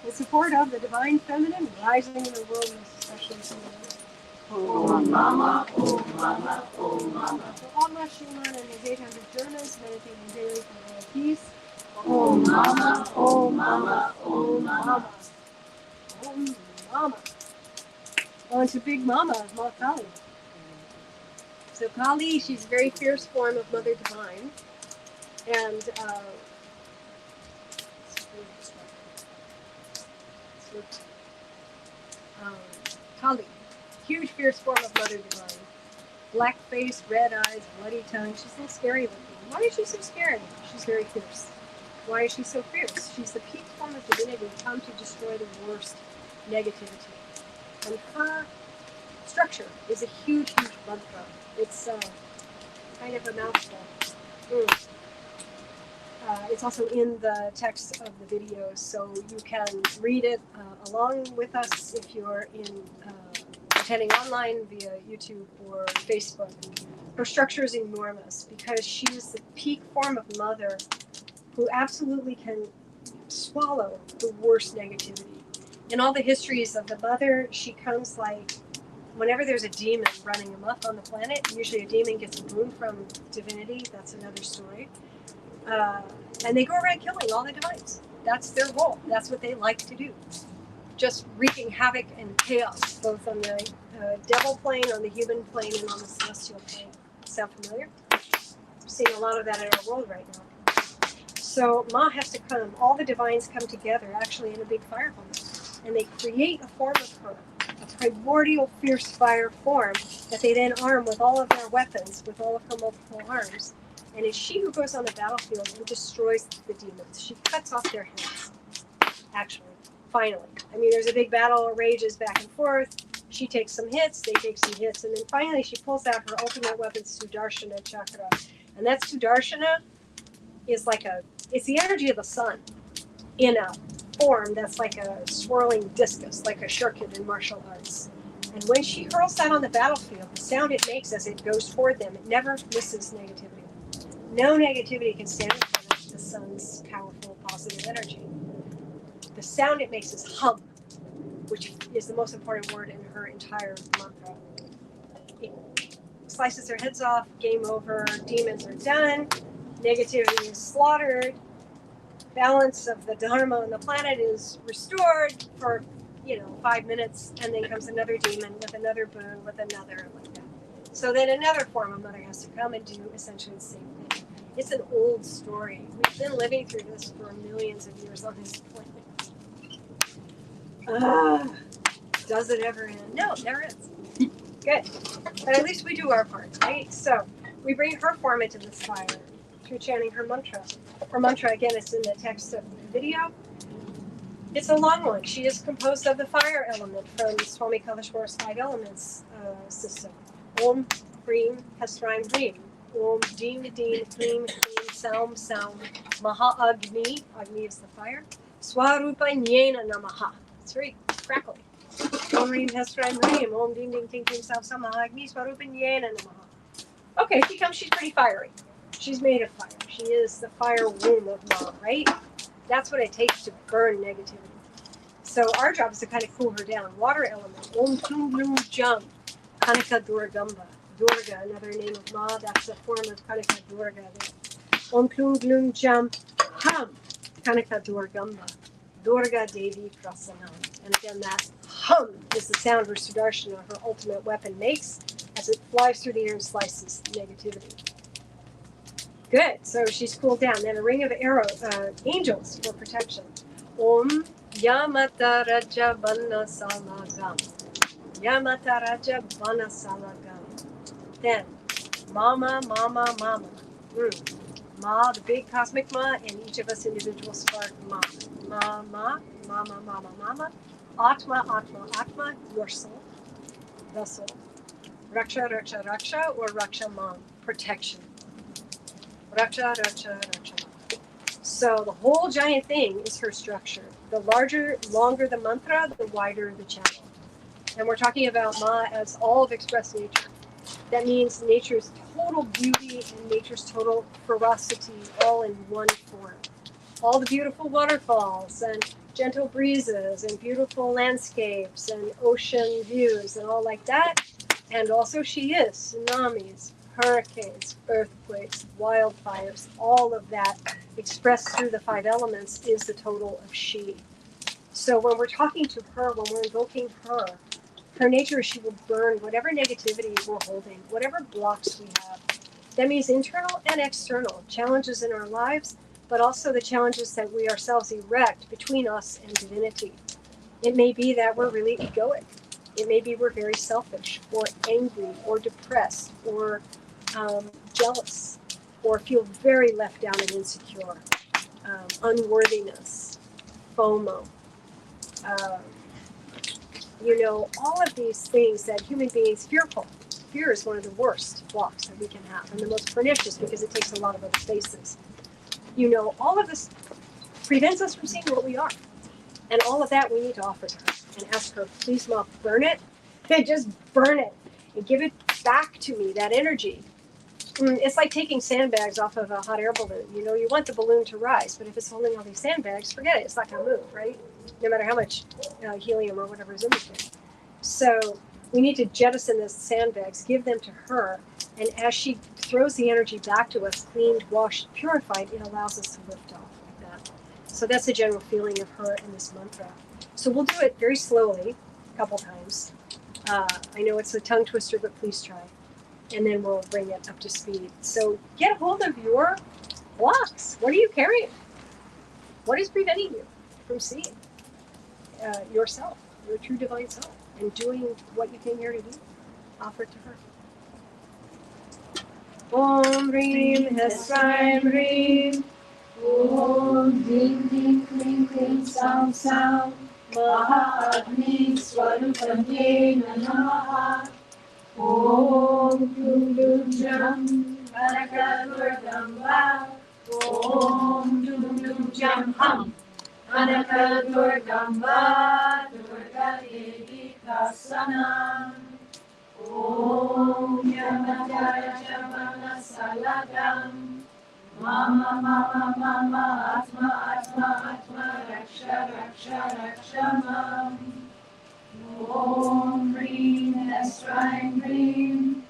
in support of the divine feminine rising in the world, and especially in women. Oh mama, oh mama, oh mama. For Allah Schumann and his 800 Germans meditating daily for world peace. Oh mama, oh mama, oh mama. Oh mama. On to Big Mama, Ma Kali. So Kali, she's a very fierce form of Mother Divine. And Kali, huge fierce form of Mother Divine. Black face, red eyes, bloody tongue. She's a little scary looking. Why is she so scary? She's very fierce. Why is she so fierce? She's the peak form of divinity come to destroy the worst negativity. And her structure is a huge, huge mantra. It's kind of a mouthful. It's also in the text of the videos, so you can read it along with us if you're attending online via YouTube or Facebook. Her structure is enormous because she is the peak form of mother who absolutely can swallow the worst negativity. In all the histories of the mother, she comes like, whenever there's a demon running amok on the planet, usually a demon gets a boon from divinity, that's another story. And they go around killing all the divines. That's their role. That's what they like to do. Just wreaking havoc and chaos, both on the devil plane, on the human plane, and on the celestial plane. Sound familiar? I'm seeing a lot of that in our world right now. So Ma has to come. All the divines come together, actually, in a big fire home. And they create a form of her, a primordial fierce fire form that they then arm with all of their weapons, with all of her multiple arms. And it's she who goes on the battlefield and destroys the demons. She cuts off their heads, actually, finally. I mean, there's a big battle, it rages back and forth. She takes some hits, they take some hits, and then finally she pulls out her ultimate weapon, Sudarshana Chakra. And that Sudarshana is it's the energy of the sun in a form that's like a swirling discus, like a shuriken in martial arts. And when she hurls that on the battlefield, the sound it makes as it goes toward them, it never misses negativity. No negativity can stand in front of the sun's powerful positive energy. The sound it makes is hum, which is the most important word in her entire mantra. It slices their heads off, game over, demons are done, negativity is slaughtered, balance of the dharma on the planet is restored for 5 minutes, and then comes another demon with another boon, with another, like that. So then another form of mother has to come and do essentially the same thing. It's an old story. We've been living through this for millions of years on this planet. Does it ever end? No, it never ends. Good. But at least we do our part, right? So we bring her form into this fire through chanting her mantra. Her mantra, again, is in the text of the video. It's a long one. She is composed of the fire element from Swami Kaleshwar's 5 elements system. Om, Hreem, Hessraim, Hreem. Om, Deem, Deem, Kleem, Kleem, Saoum, Saoum. Maha, Agni. Agni is the fire. Swarupa-Nyayna, Namaha. It's very crackly. Om, Hreem, Hessraim, Hreem. Om, Deem, Deem, Ting, Ting, Saoum, Saoum, Maha, Agni, Swarupa-Nyayna, Namaha. Okay, she's pretty fiery. She's made of fire. She is the fire womb of Ma, right? That's what it takes to burn negativity. So our job is to kind of cool her down. Water element. Om Kluum Dluum Jam Kanaka Durgamba. Durga, another name of Ma, that's a form of Kanaka Durga. Kluum Dluum Jam HUM, Kanaka Durgamba, Durga Devi Prasan-nam. And again, that hum is the sound her Sudarshana, her ultimate weapon, makes as it flies through the air and slices negativity. Good. So she's cooled down. Then a ring of angels for protection. Om Yamata Raja Bana Salagam. Yamata Raja Bana Salagam. Then Mama, Mama, Mama. Ma, the big cosmic Ma, and each of us individual spark Ma. Ma, Ma, Mama, Mama, Mama. Atma, Atma, Atma, your soul, the soul. Raksha, Raksha, Raksha, or Raksha Mam, protection. Raksha, Raksha, Raksha. So the whole giant thing is her structure. The larger, longer the mantra, the wider the channel. And we're talking about Ma as all of expressed nature. That means nature's total beauty and nature's total ferocity all in one form. All the beautiful waterfalls and gentle breezes and beautiful landscapes and ocean views and all like that. And also she is tsunamis, hurricanes, earthquakes, wildfires, all of that expressed through the five elements is the total of she. So when we're talking to her, when we're invoking her nature is she will burn whatever negativity we're holding, whatever blocks we have. That means internal and external challenges in our lives, but also the challenges that we ourselves erect between us and divinity. It may be that we're really egoic. It may be we're very selfish or angry or depressed or jealous or feel very left down and insecure, unworthiness, FOMO. All of these things that human beings fearful. Fear is one of the worst blocks that we can have and the most pernicious because it takes a lot of other spaces. All of this prevents us from seeing what we are. And all of that we need to offer to her and ask her, please, Ma, burn it. Just burn it and give it back to me, that energy. It's like taking sandbags off of a hot air balloon. You want the balloon to rise, but if it's holding all these sandbags, forget it. It's not going to move, right? No matter how much helium or whatever is in the thing. So we need to jettison those sandbags, give them to her, and as she throws the energy back to us, cleaned, washed, purified, it allows us to lift off like that. So that's the general feeling of her in this mantra. So we'll do it very slowly, a couple times. I know it's a tongue twister, but please try. And then we'll bring it up to speed. So get a hold of your blocks. What are you carrying? What is preventing you from seeing yourself, your true divine self, and doing what you came here to do? Offer it to her. Om Hreem Hessraim Hreem. Om Dheem Dheem Kleem Kleem Saoum Saoum. Maha Agni Swarupa-Nyayna Namaha. Om Kluum Dluum Jam Kanaka Durgamba. Om Dluum Dluum Jam HUM. Kanaka Durgamba. Durga Devi Tas-savitur Om Yamata Jabana Salagam. Mama, Mama, Mama, Atma, Atma, Atma, Raksha, Raksha, Raksha, Mam. Om Hreem Hessraim Hreem.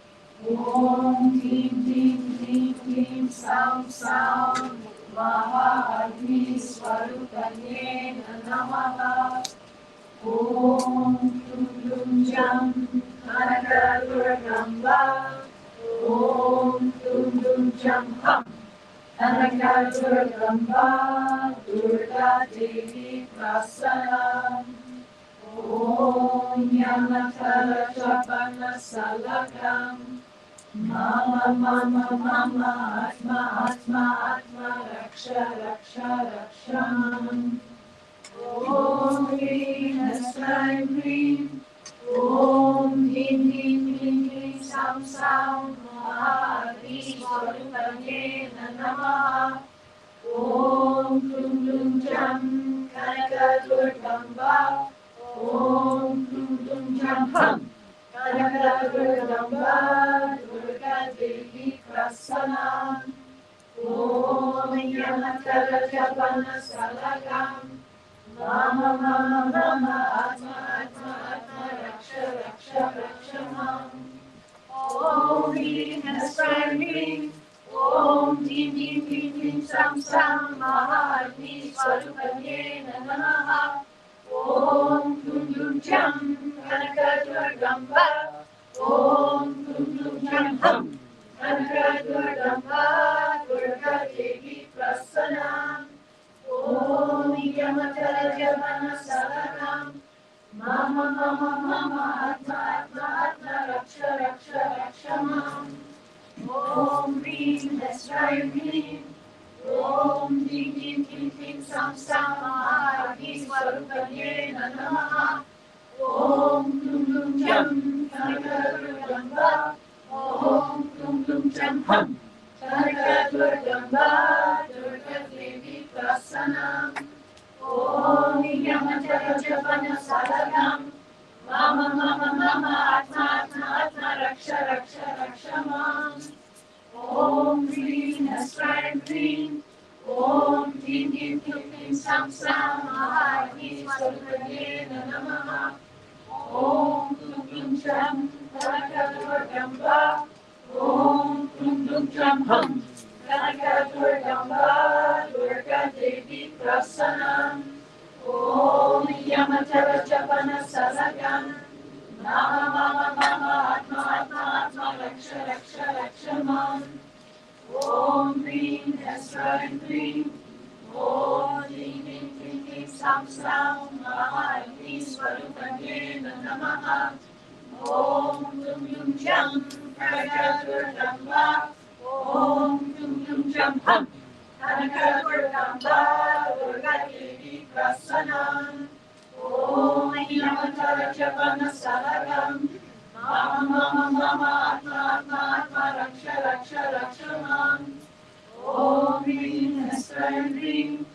Om Dheem Dheem Dheem Dheem Saoum Saoum. Maha Agni Swarupa-Nyayna Namaha. Om Kluum Dluum Jam Kanaka Durgamba. Om Kluum Dluum Jam HUM. Kanaka Durgamba. Durga Devi Prasan-nam. Om Yamata Jabana Salagam. Mama, Mama, Mama, Atma, Atma, Atma, Raksha, Raksha, Raksha. Om Hreem Hessraim Hreem. Om Dheem Dheem Dheem Dheem Saoum Saoum. Maha Swarupa-Nyayna Namaha. Om Kluum Dluum Jam Kanaka Durgamba. Om Kluum Dluum Jam HUM. Kanaka Durgamba. Durga Devi Prasan-nam. Om Yamata Jabana Salagam. Mama, Mama, Mama, Atma, Atma, Atma, Raksha, Raksha, Raksha, Mam. Om Hessraim, Hreem. Om Deem, Deem, Deem, Deem, Saoum, Saoum, Maha, Agni, Swarupa-Nyayna, Namaha. Om Kluum Dluum Jam, Kanaka Durgamba. Om Kluum Dluum Jam HUM. Kanaka Durgamba, Durga Devi Prasan-nam. Om Yamatara Javana Salanam. Mama, Mama, Mama, Atma, Atma, Atma, Raksha, Raksha, Rakshamam. Om Hreem, Hessraim, Hreem. Om Deem, Deem, Deem, Deem, Saoum, Saoum, Maha, Agni, Swarupa-Nyayna, Namaha. Om Kluum Dluum Jam, Kanaka Durgamba. Om Kluum Dluum Jam HUM. Kanaka Durgamba, Durga Devi Prasan-nam. Om Yamatara Javana Salanam. Mama, Mama, Mama, Atma, Atma, Atma, Raksha, Raksha, Rakshamam. Om Hreem, Hessraim, Hreem. Om Deem, Deem, Deem, Deem, Saoum, Saoum, Maha, Agni, Swarupa-Nyayna, Namaha. Om Kluum Dluum Jam, Kanaka Durgamba. Om Kluum Dluum Jam HUM. Kanaka Durgamba, Durga Devi Prasan-nam. Om Yamatara Javana Salanam. Mama, Mama, Mama, Atma, Atma, Atma, Raksha, Raksha, Rakshamam. Om Hreem, Hessraim, Hreem. Om Deem, Deem, Deem, Deem, Saoum, Saoum, Maha, Agni, Swarupa-Nyayna, Namaha. Om Kluum Dluum Jam, Kanaka Durgamba. Om Kluum Dluum Jam HUM. Kanaka Durgamba, Durga Devi Prasan-nam. Om Yamatara Javana Salanam. Mama, Mama, Mama, Atma, Atma, Atma, Raksha, Raksha, Rakshamam. Om Hreem, Hessraim, Hreem.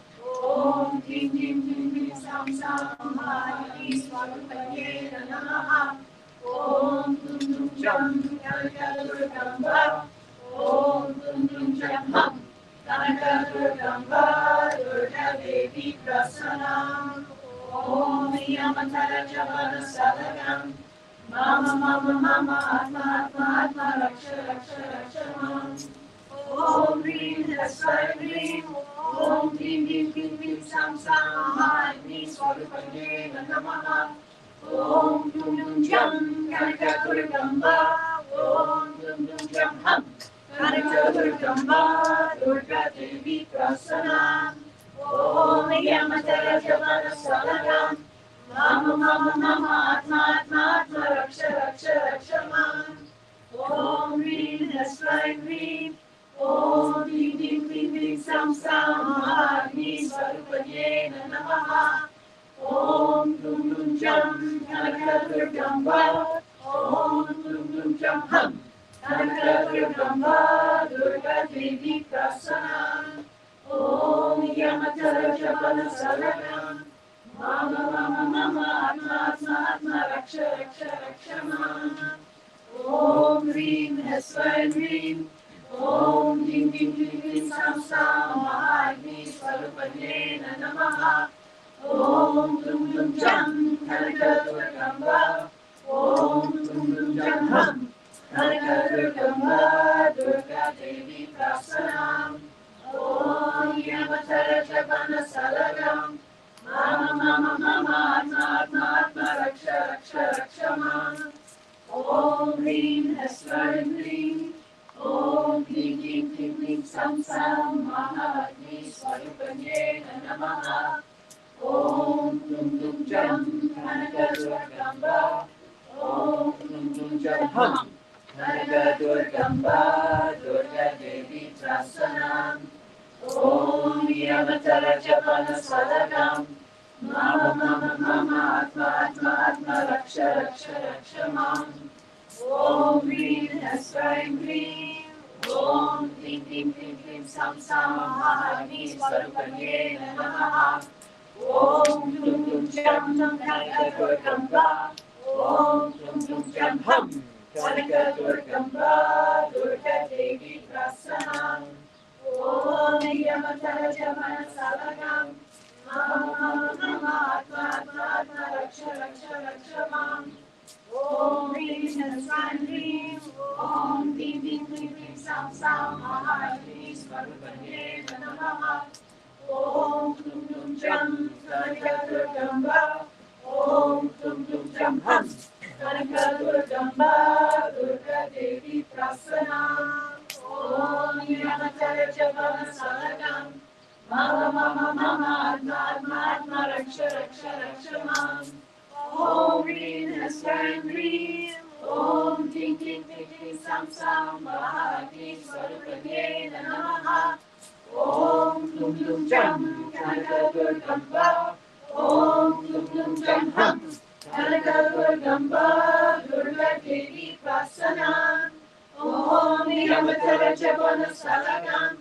Om Deem, Deem, Deem, Deem, Saoum, Saoum, Maha, Agni, Swarupa-Nyayna, Namaha. Om Kluum Dluum Jam, Kanaka Durgamba. Om Kluum Dluum Jam HUM. Kanaka Durgamba, Durga Devi Prasan-nam. Om Yamatara Javana Salanam. Mama, Mama, Mama, Atma, Atma, Atma, Raksha, Raksha, Rakshamam. Om Hreem, Hessraim, Hreem. Om Deem, Deem, Deem, Deem, Saoum, Saoum, Maha, Agni, Swarupa-Nyayna, Namaha. Om Kluum Dluum Jam, Kanaka Durgamba. Om Kluum Dluum Jam HUM. Kanaka Durgamba, Durga Devi Prasan-nam. Om Yamatara Javana Salanam. Mama, Mama, Mama, Atma, Atma, Atma, Raksha, Raksha, Rakshamam. Om Hreem, Hessraim, Hreem. Om Deem, Deem, Deem, Deem, Saoum, Saoum, Maha, Agni, Swarupa-Nyayna, Namaha. Om Kluum Dluum Jam, Kanaka Durgamba. Om Kluum Dluum Jam HUM. Kanaka Durgamba, Durga Devi Prasan-nam. Om Yamatara Javana Salanam. Mama, Mama, Mama, Atma, Atma, Atma, Raksha, Raksha, Rakshamam. Om Hreem, Hessraim, Hreem. Om Deem, Deem, Deem, Deem, Saoum, Saoum, Maha, Agni, Swarupa-Nyayna, Namaha. Om Kluum Dluum Jam, Kanaka Durgamba. Om Kluum Dluum Jam HUM. Kanaka Durgamba, Durga Devi Prasan-nam. Om Yamatara Javana Salanam. Mama, Mama, Mama, Atma, Atma, Atma, Raksha, Raksha, Rakshamam. Om Hreem, Hessraim, Hreem. Om Deem, Deem, Deem, Deem, Saoum, Saoum, Maha, Agni, Swarupa-Nyayna, Namaha. Om Kluum Dluum Jam, Kanaka Durgamba. Om Kluum Dluum Jam HUM. Kanaka Durgamba, Durga Devi Prasan-nam. Om Yamatara Javana Salanam. Mama, Mama, Mama, Atma, Atma, Atma, Raksha, Raksha, Rakshamam. Om Hreem, Hessraim, Hreem. Om Deem, Deem, Deem, Deem, Saoum, Saoum, Maha, Agni, Swarupa-Nyayna, Namaha. Om Kluum Dluum Jam, Kanaka Durgamba. Om Kluum Dluum Jam HUM. Kanaka Durgamba, Durga Devi Prasan-nam. Om Yamatara Javana Salanam. Mama, Mama, Atma, Atma, Atma, Raksha, Raksha, Rakshamam. Om Hreem, Hessraim, Hreem. Om Deem, Deem, Deem, Saum Maha Agni Swarupa-Nyayna Namaha. Om Kluum Dluum Jam Kanaka Durgamba. Om Kluum Dluum Jam HUM. Kanaka Durgamba Durga Devi Prasan-nam. Om Yamatara Javana Salagam. Mama Mama Mama Atma Atma Atma Raksha Raksha Raksha Mam. Om Hreem Hessraim Hreem. Om Ding Ding Ding Ding Sam Sam Maha Agni Swarupa-Nyayna Namaha. Om Kluum Dluum Jam Kanaka Durgamba. Om Kluum Dluum Jam HUM. Kanaka Durgamba Durga Devi Prasan-nam. Om Yamatara Javana Salagam.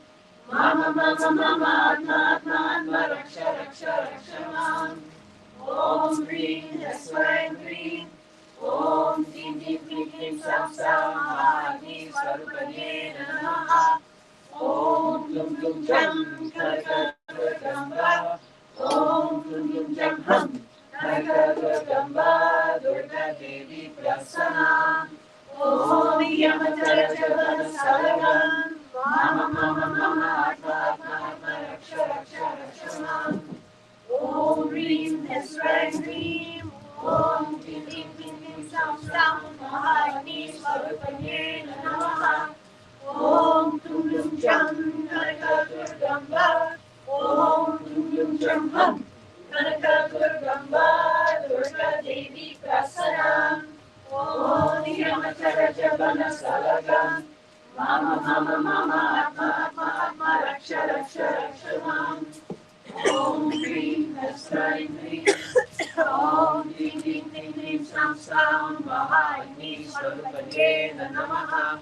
Mama Mama Mama Atma Atma Atma Raksha Raksha Raksha Mam. Om Hreem Hessraim Hreem. Om Ding Ding Ding Ding Sam Sam Maha Agni Swarupa-Nyayna Namaha. Om Kluum Dluum Jam Kanaka Durgamba. Om Kluum Dluum Jam HUM. Kanaka Durgamba Durga Devi Prasan-nam. Om Yamatara Javana Salagam. Mama Mama Mama Atma Atma Atma Raksha Raksha Raksha Mam. Om Hreem Hessraim Hreem. Om Ding Ding Ding Ding Sam Sam Maha Agni Swarupa-Nyayna Namaha. Om Kluum Dluum Jam Kanaka Durgamba. Om Kluum Dluum Jam HUM. Kanaka Durgamba Durga Devi Prasan-nam. Om Yamatara Javana Salagam. Mama Mama Mama Atma Atma Atma Raksha Raksha Raksha Mam. Om Hreem Hessraim Hreem. Om Ding Ding Ding Ding Sam Sam Maha Agni Swarupa-Nyayna Namaha.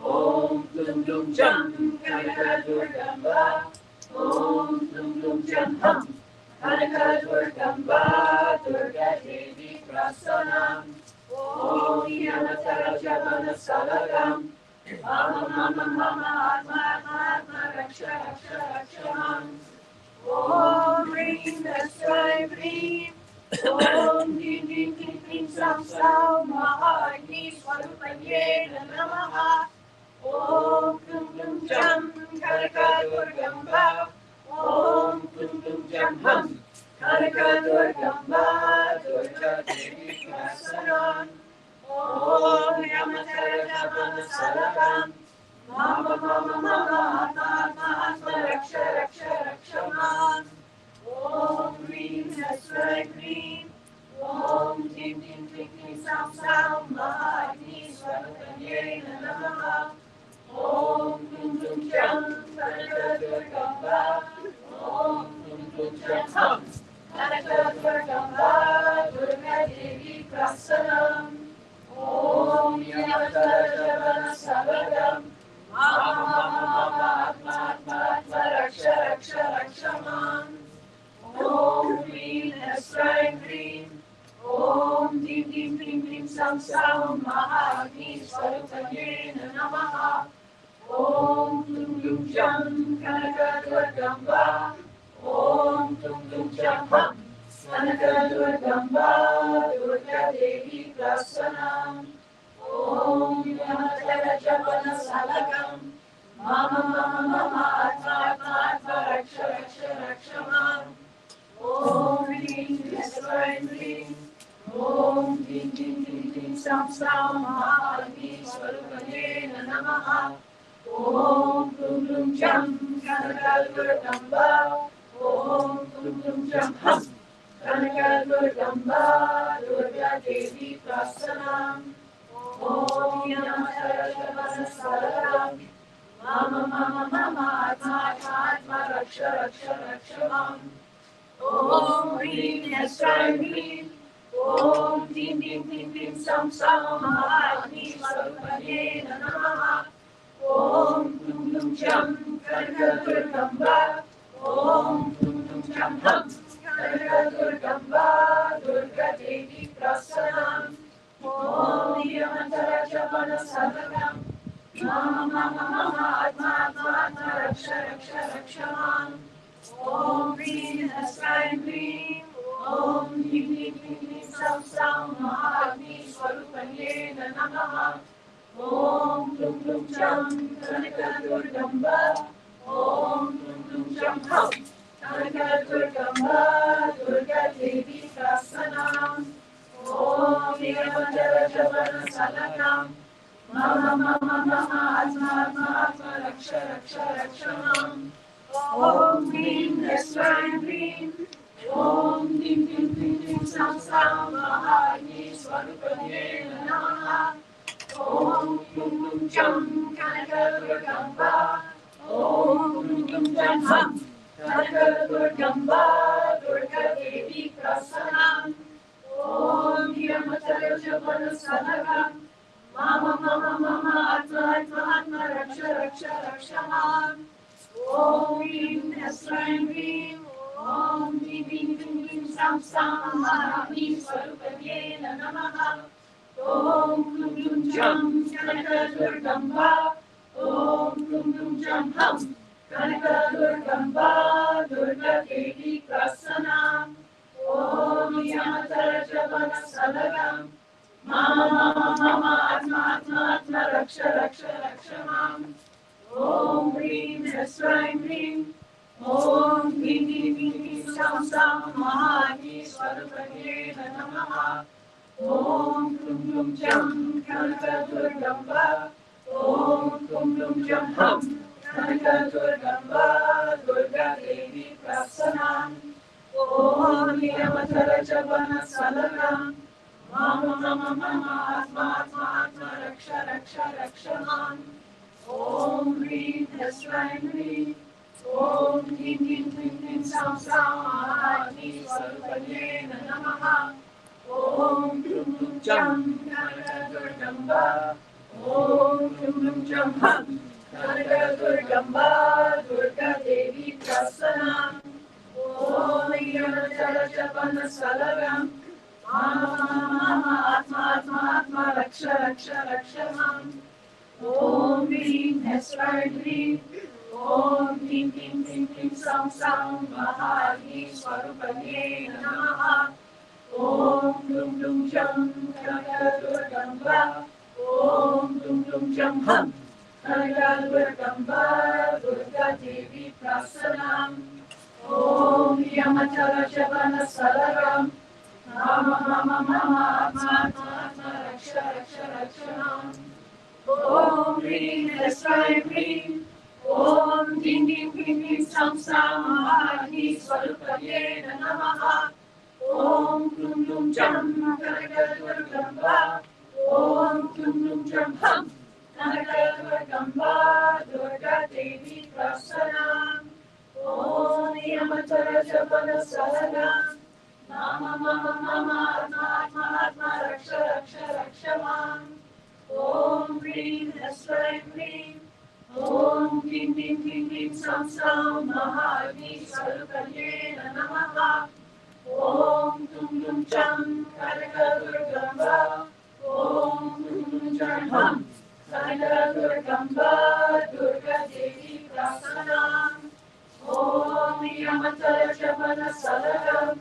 Om Kluum Dluum Jam Kanaka Durgamba. Om Kluum Dluum Jam HUM. Kanaka Durgamba Durga Devi Prasan-nam. Om Yamatara Javana Salagam. Mama Mama Mama Atma Atma Atma Raksha Raksha Raksha Mam. Om Hreem Hessraim Hreem. Om Ding Ding Ding Ding Sam Sam Maha Agni Swarupa-Nyayna Namaha. Om Kluum Dluum Jam Kanaka Durgamba. Om Kluum Dluum Jam HUM. Kanaka Durgamba Durga Devi Prasan-nam. Om Yamatara Javana Salagam. Mama Mama Mama Atma Atma Atma Raksha Raksha Raksha Mam. Om Hreem Hessraim Hreem. Om Ding Ding Ding Ding Sam Sam Maha Agni Swarupa-Nyayna Namaha. Om Kluum Dluum Jam Kanaka Durgamba. Om Kluum Dluum Jam HUM. Kanaka Durgamba Durga Devi Prasan-nam. Om Yamatara Javana Salagam. Mama Mama Mama Atma Atma Atma Raksha Raksha Raksha Mam. Om Hreem Hessraim Hreem. Om Ding Ding Ding Ding Sam Sam Maha Agni Swarupa-Nyayna Namaha. Om Kluum Dluum Jam Kanaka Durgamba. Om Kluum Dluum Jam HUM. Kanaka Durgamba Durga Devi Prasan-nam. Om Yamatara Javana Salagam. Mama Mama Mama Atma Atma Atma Raksha Raksha Raksha Mam. Om Hreem Hessraim Hreem. Om Ding Ding Ding Ding Sam Sam Maha Agni Swarupa-Nyayna Namaha. Om Kluum Dluum Jam Kanaka Durgamba. Om Kluum Dluum Jam HUM. Kanaka Durgamba Durga Devi Prasan-nam. Om Yamatara Javana Salagam. Mama Mama Mama Atma Atma Atma Raksha Raksha Raksha Mam. Om Hreem Hessraim Hreem. Om Ding Ding Ding Ding Sam Sam Maha Agni Swarupa-Nyayna Namaha. Om Kluum Dluum Jam Kanaka Durgamba. Om Kluum Dluum Jam HUM. Kanaka Durgamba Durga Devi Prasan-nam. Om Yamatara Javana Salagam. Mama Mama Mama Atma Atma Atma Raksha Raksha Raksha Mam. Om Hreem Hessraim Hreem. Om Ding Ding Ding Ding Sam Sam Maha Agni Swarupa-Nyayna Namaha. Om Kluum Dluum Jam Kanaka Durgamba. Om Kluum Dluum Jam HUM. Kanaka Durgamba, Durga Devi Prasan-nam. Om Niramatara Javana Salakam. Mama Mama Mama Atma Atma Atma Raksha Raksha Rakshanam. Om Hreem Hessraim Hreem. Om Deem Deem Deem Deem Saoum Maha Agni Swarupa-Nyayna Namaha. Om Kluum Dluum Jam Kanaka Durgamba. Om Kluum Dluum Jam HUM. Kanaka Durgamba, Durga Devi Prasan-nam. Om Niramatara Javana Salakam. Mama Mama Mama Atma Atma Atma Raksha Raksha Rakshanam. Om Hreem Hessraim Hreem. Om Deem Deem Deem Deem Saoum Maha Agni Swarupa-Nyayna Namaha. Om Kluum Dluum Jam Kanaka Durgamba. Om Kluum Dluum Jam HUM. Kanaka Durgamba, Durga Devi Prasan-nam. Om Niramatara Javana Salakam. Mama Mama Mama Atma Atma Atma Raksha Raksha Rakshanam. Om Hreem Hessraim Hreem. Om Deem Deem Deem Deem Saoum Maha Agni Swarupa-Nyayna Namaha. Om Kluum Dluum Jam Kanaka Durgamba. Om Kluum Dluum Jam HUM. Kanaka Durgamba, Durga Devi Prasan-nam. Om Niramatara Javana Salakam. Mama Mama Mama Atma Atma Atma Raksha Raksha Rakshanam. Om Hreem Hessraim Hreem. Om Deem Deem Deem Deem Saoum Maha Agni Swarupa-Nyayna Namaha. Om Kluum Dluum Jam Kanaka Durgamba. Om Kluum Dluum Jam HUM. Kanaka Durgamba, Durga Devi Prasan-nam. Om Niramatara Javana Salakam. Mama Mama Mama Atma Atma Atma Raksha Raksha Rakshanam. Om Hreem Hessraim Hreem. Om Deem Deem Deem Deem Saoum Maha Agni Swarupa-Nyayna Namaha. Om Kluum Dluum Jam Kanaka Durgamba. Om Kluum Dluum Jam HUM. Kanaka Durgamba, Durga Devi Prasan-nam. Om Niramatara Javana Salakam. Mama Mama Mama Atma Atma Atma Raksha Raksha Rakshanam. Om Hreem Hessraim Hreem. Om Deem Deem Deem Deem Saoum Maha Agni Swarupa-Nyayna Namaha. Om Kluum Dluum Jam Kanaka Durgamba. Om Kluum Dluum Jam HUM. Kanaka Durgamba, Durga Devi Prasan-nam. Om Niramatara Javana Salakam. Mama Mama Mama Atma Atma Atma Raksha Raksha Rakshanam. Om Hreem Hessraim Hreem. Om Deem Deem Deem Deem Saoum Maha Agni Swarupa-Nyayna Namaha. Om Kluum Dluum Jam Kanaka Durgamba. Om Kluum Dluum Jam HUM. Kanaka Durgamba, Durga Devi Prasan-nam. Om Niramatara Javana Salakam.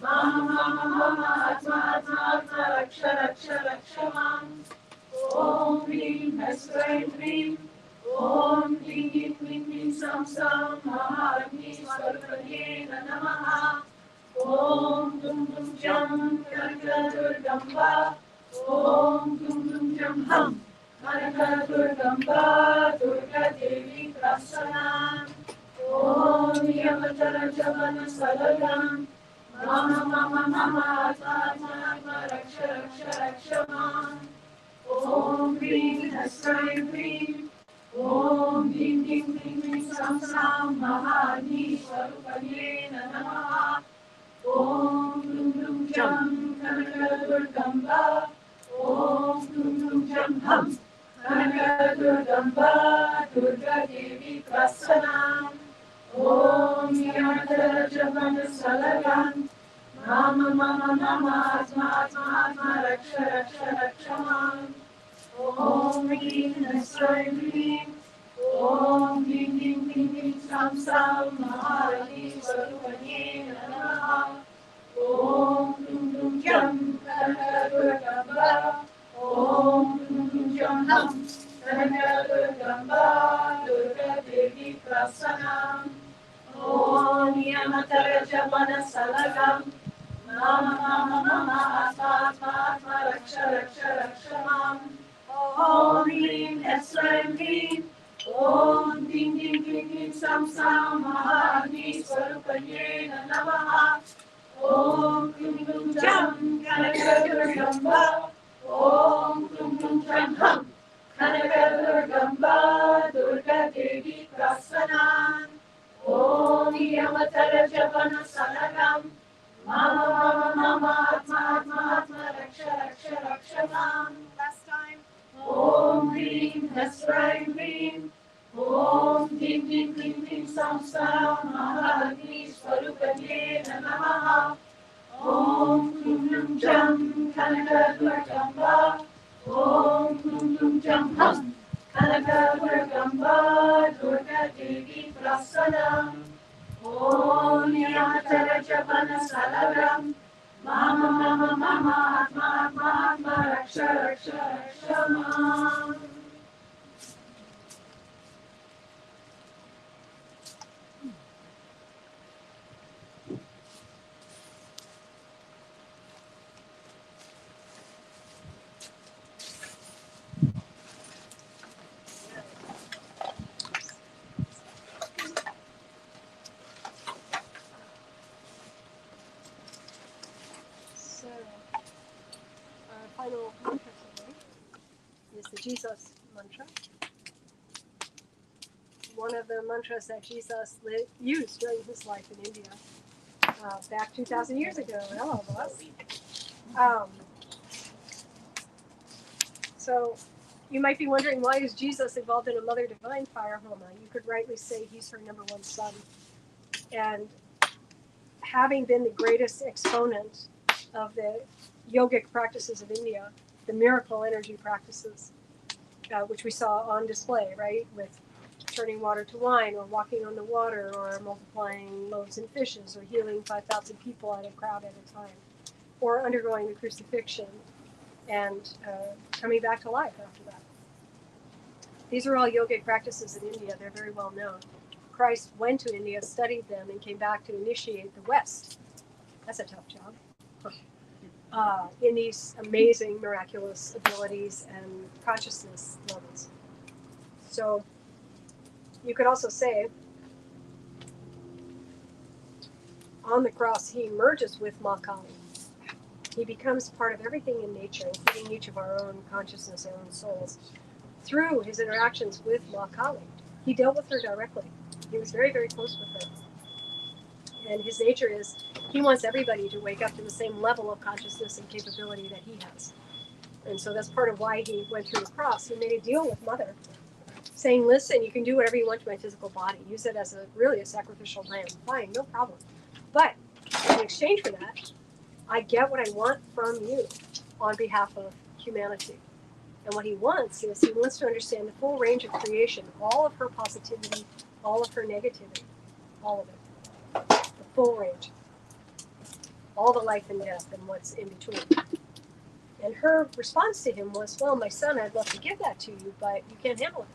Mama Mama Mama Atma Atma Atma Raksha Raksha Rakshanam. Om Hreem Hessraim Hreem. Om Deem Deem Deem Deem Saoum Maha Agni Swarupa-Nyayna Namaha. Om Kluum Dluum Jam Kanaka Durgamba. Om Kluum Dluum Jam HUM. Kanaka Durgamba, Durga Devi Prasan-nam. Om Niramatara Javana Salakam. Mama Mama Mama Atma Atma Atma Raksha Raksha Rakshanam. Om Hreem Hessraim Hreem. Om Deem Deem Deem Deem Saoum Maha Agni Swarupa-Nyayna Namaha. Om Kluum Dluum Jam Kanaka Durgamba. Om Kluum Dluum Jam HUM. Kanaka Durgamba, Durga Devi Prasan-nam. Om Niramatara Javana Salakam. Mama Mama Mama Atma Atma Atma Raksha Raksha Rakshanam. Om Hreem Hessraim Hreem. Om Deem Deem Deem Deem Saoum Maha Agni Swarupa-Nyayna Namaha. Om Kluum Dluum Jam Kanaka Durgamba. Om Kluum Dluum Jam HUM, Kanaka Durgamba, Durga Devi Prasan-nam. Om Yamatara Japana Salagam, Mama Mama Mama Atma Atma Atma Raksha Raksha Raksha Mam. Om Hreem Hessraim Hreem. Om Deem Deem Deem Deem Saoum Maha Agni Swarupa-Nyayna Namaha. Om Kluum Dluum Jam Kanaka Durgamba. Om Kluum Dluum Jam HUM, Kanaka Durgamba, Durga Devi Prasan-nam. Om Yamatara Japana Salagam, Mama Mama Mama Atma Atma Atma Raksha Raksha Raksha Mam. Last time. Om Hreem Hessraim Hreem. Om Deem Deem Deem Deem Saoum Maha Agni Swarupa-Nyayna Namaha. Om Kluum Dluum Jam Kanaka Durgamba. Om Kluum Dluum Jam HUM, Kanaka Durgamba, Durga Devi Prasan-nam. Om Yamatara Japana Salagam, Mama Mama Mama Atma Atma Atma Raksha Raksha Raksha Mam. So, our final mantra today is the Jesus mantra. One of the mantras that Jesus used during his life in India back 2,000 years ago. Hello, boss. So, you might be wondering, why is Jesus involved in a Mother Divine Fire Homa? You could rightly say he's her number one son. And having been the greatest exponent of the yogic practices of India, the miracle energy practices, which we saw on display, right, with turning water to wine, or walking on the water, or multiplying loaves and fishes, or healing 5,000 people at a crowd at a time, or undergoing the crucifixion and coming back to life after that. These are all yogic practices in India. They're very well known. Christ went to India, studied them, and came back to initiate the West. That's a tough job. In these amazing, miraculous abilities and consciousness levels. So you could also say, on the cross, he merges with Maha. He becomes part of everything in nature, including each of our own consciousness, our own souls, through his interactions with Maha. He dealt with her directly. He was very, very close with her. And his nature is, he wants everybody to wake up to the same level of consciousness and capability that he has. And so that's part of why he went through the cross. He made a deal with Mother, saying, listen, you can do whatever you want to my physical body. Use it as really a sacrificial lamb. Fine, no problem. But in exchange for that, I get what I want from you on behalf of humanity. And what he wants is, he wants to understand the full range of creation, all of her positivity, all of her negativity, all of it. The full range. All the life and death and what's in between. And her response to him was, well, my son, I'd love to give that to you, but you can't handle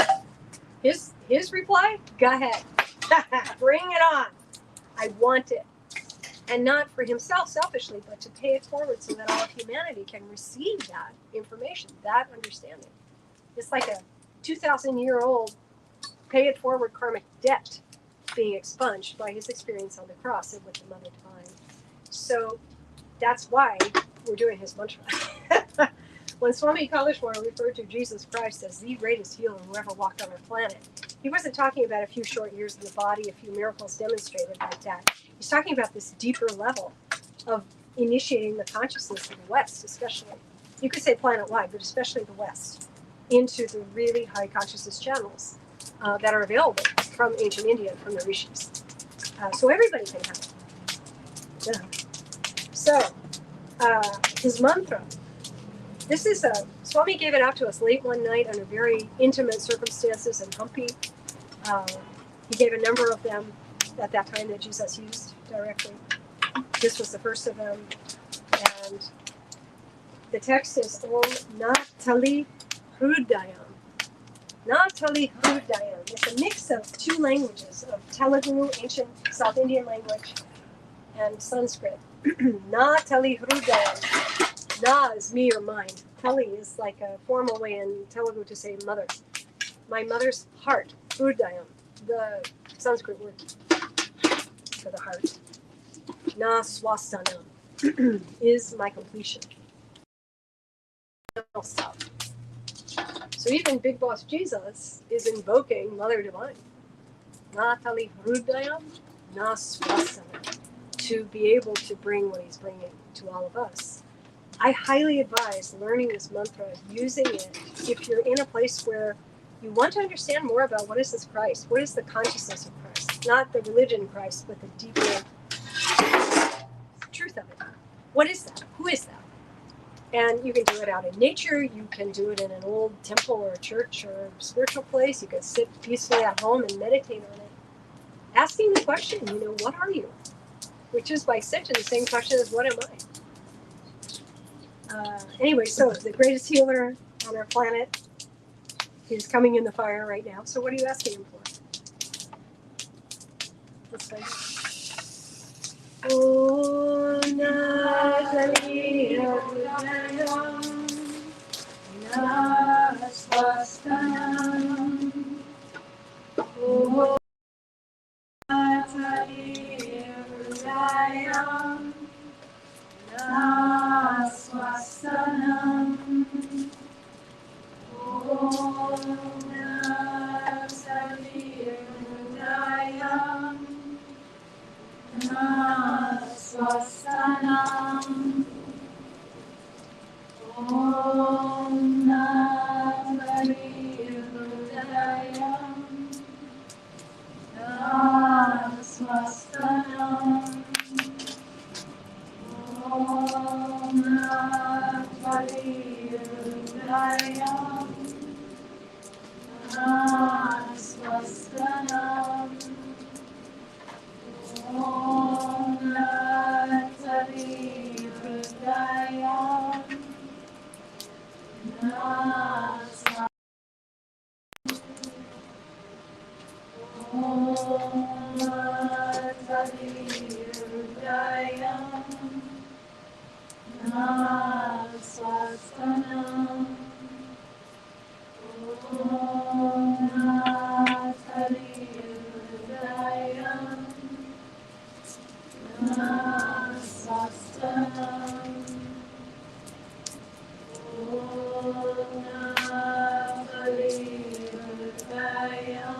it. His reply, go ahead. Bring it on. I want it. And not for himself selfishly, but to pay it forward so that all of humanity can receive that information, that understanding. It's like a 2,000-year-old pay it forward karmic debt being expunged by his experience on the cross and with the Mother Divine. So that's why we're doing his mantra. When Swami Kaleshwar referred to Jesus Christ as the greatest healer who ever walked on our planet, he wasn't talking about a few short years in the body, a few miracles demonstrated like that. He's talking about this deeper level of initiating the consciousness of the West, especially. You could say planet-wide, but especially the West, into the really high consciousness channels that are available from ancient India, from the rishis. So everybody can have it. Yeah. So, his mantra. This is Swami gave it out to us late one night under very intimate circumstances in Hampi. He gave a number of them at that time that Jesus used directly. This was the first of them. And The text is Om Natali Hrudayam. Natali Hrudayam. It's a mix of two languages, of Telugu, ancient South Indian language, and Sanskrit. Natali Hrudayam. Na is me or mine. Tali is like a formal way in Telugu to say mother. My mother's heart. Hrudayam. The Sanskrit word for the heart. Na swasana is my completion. So even Big Boss Jesus is invoking Mother Divine. Na tali hrudayam, na swasana, to be able to bring what he's bringing to all of us. I highly advise learning this mantra, using it if you're in a place where you want to understand more about what is this Christ, what is the consciousness of Christ, not the religion Christ, but the deeper truth of it. What is that? Who is that? And you can do it out in nature. You can do it in an old temple or a church or a spiritual place. You can sit peacefully at home and meditate on it. Asking the question, what are you? Which is by extension the same question as what am I? Anyway, so the greatest healer on our planet is coming in the fire right now. So what are you asking him for? Let's find out. Om Natali Hrudayam, Na Swastanam. Om Natali Hrudayam, Na Swastanam. Om Natali Hrudayam, Na Swastanam. Om Natali Hrudayam, Na Swastanam. Om Natali Hrudayam, Na Swastanam. Om Natali Hrudayam, Na Swastanam. Om Natali Hrudayam, Na Swastanam. Om Natali Hrudayam, Na Swastanam. Om Natali Hrudayam, Na Swastanam. Om Natali Hrudayam, Na Swastanam.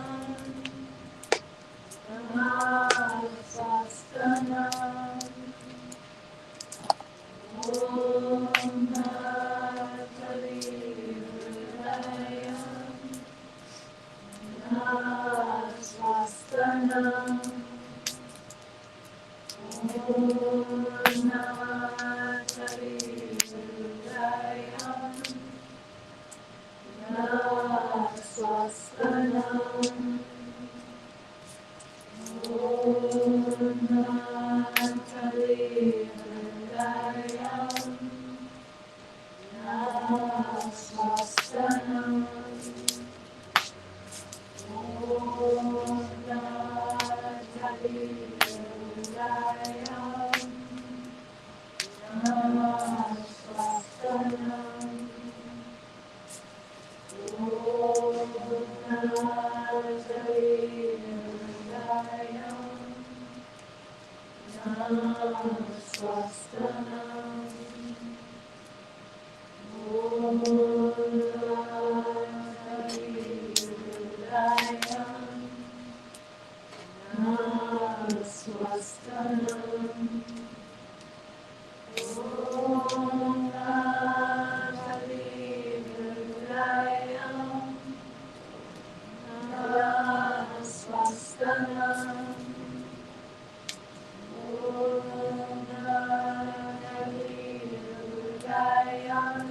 Om Natali Hrudayam, Na Swastanam. Om Natali Hrudayam, Na Swastanam. Om Natali Hrudayam, Na Swastanam. Om Natali Hrudayam, Na Swastanam. Om Natali Hrudayam, Na Swastanam. Om Natali Hrudayam, Na Swastanam. Om Natali Hrudayam,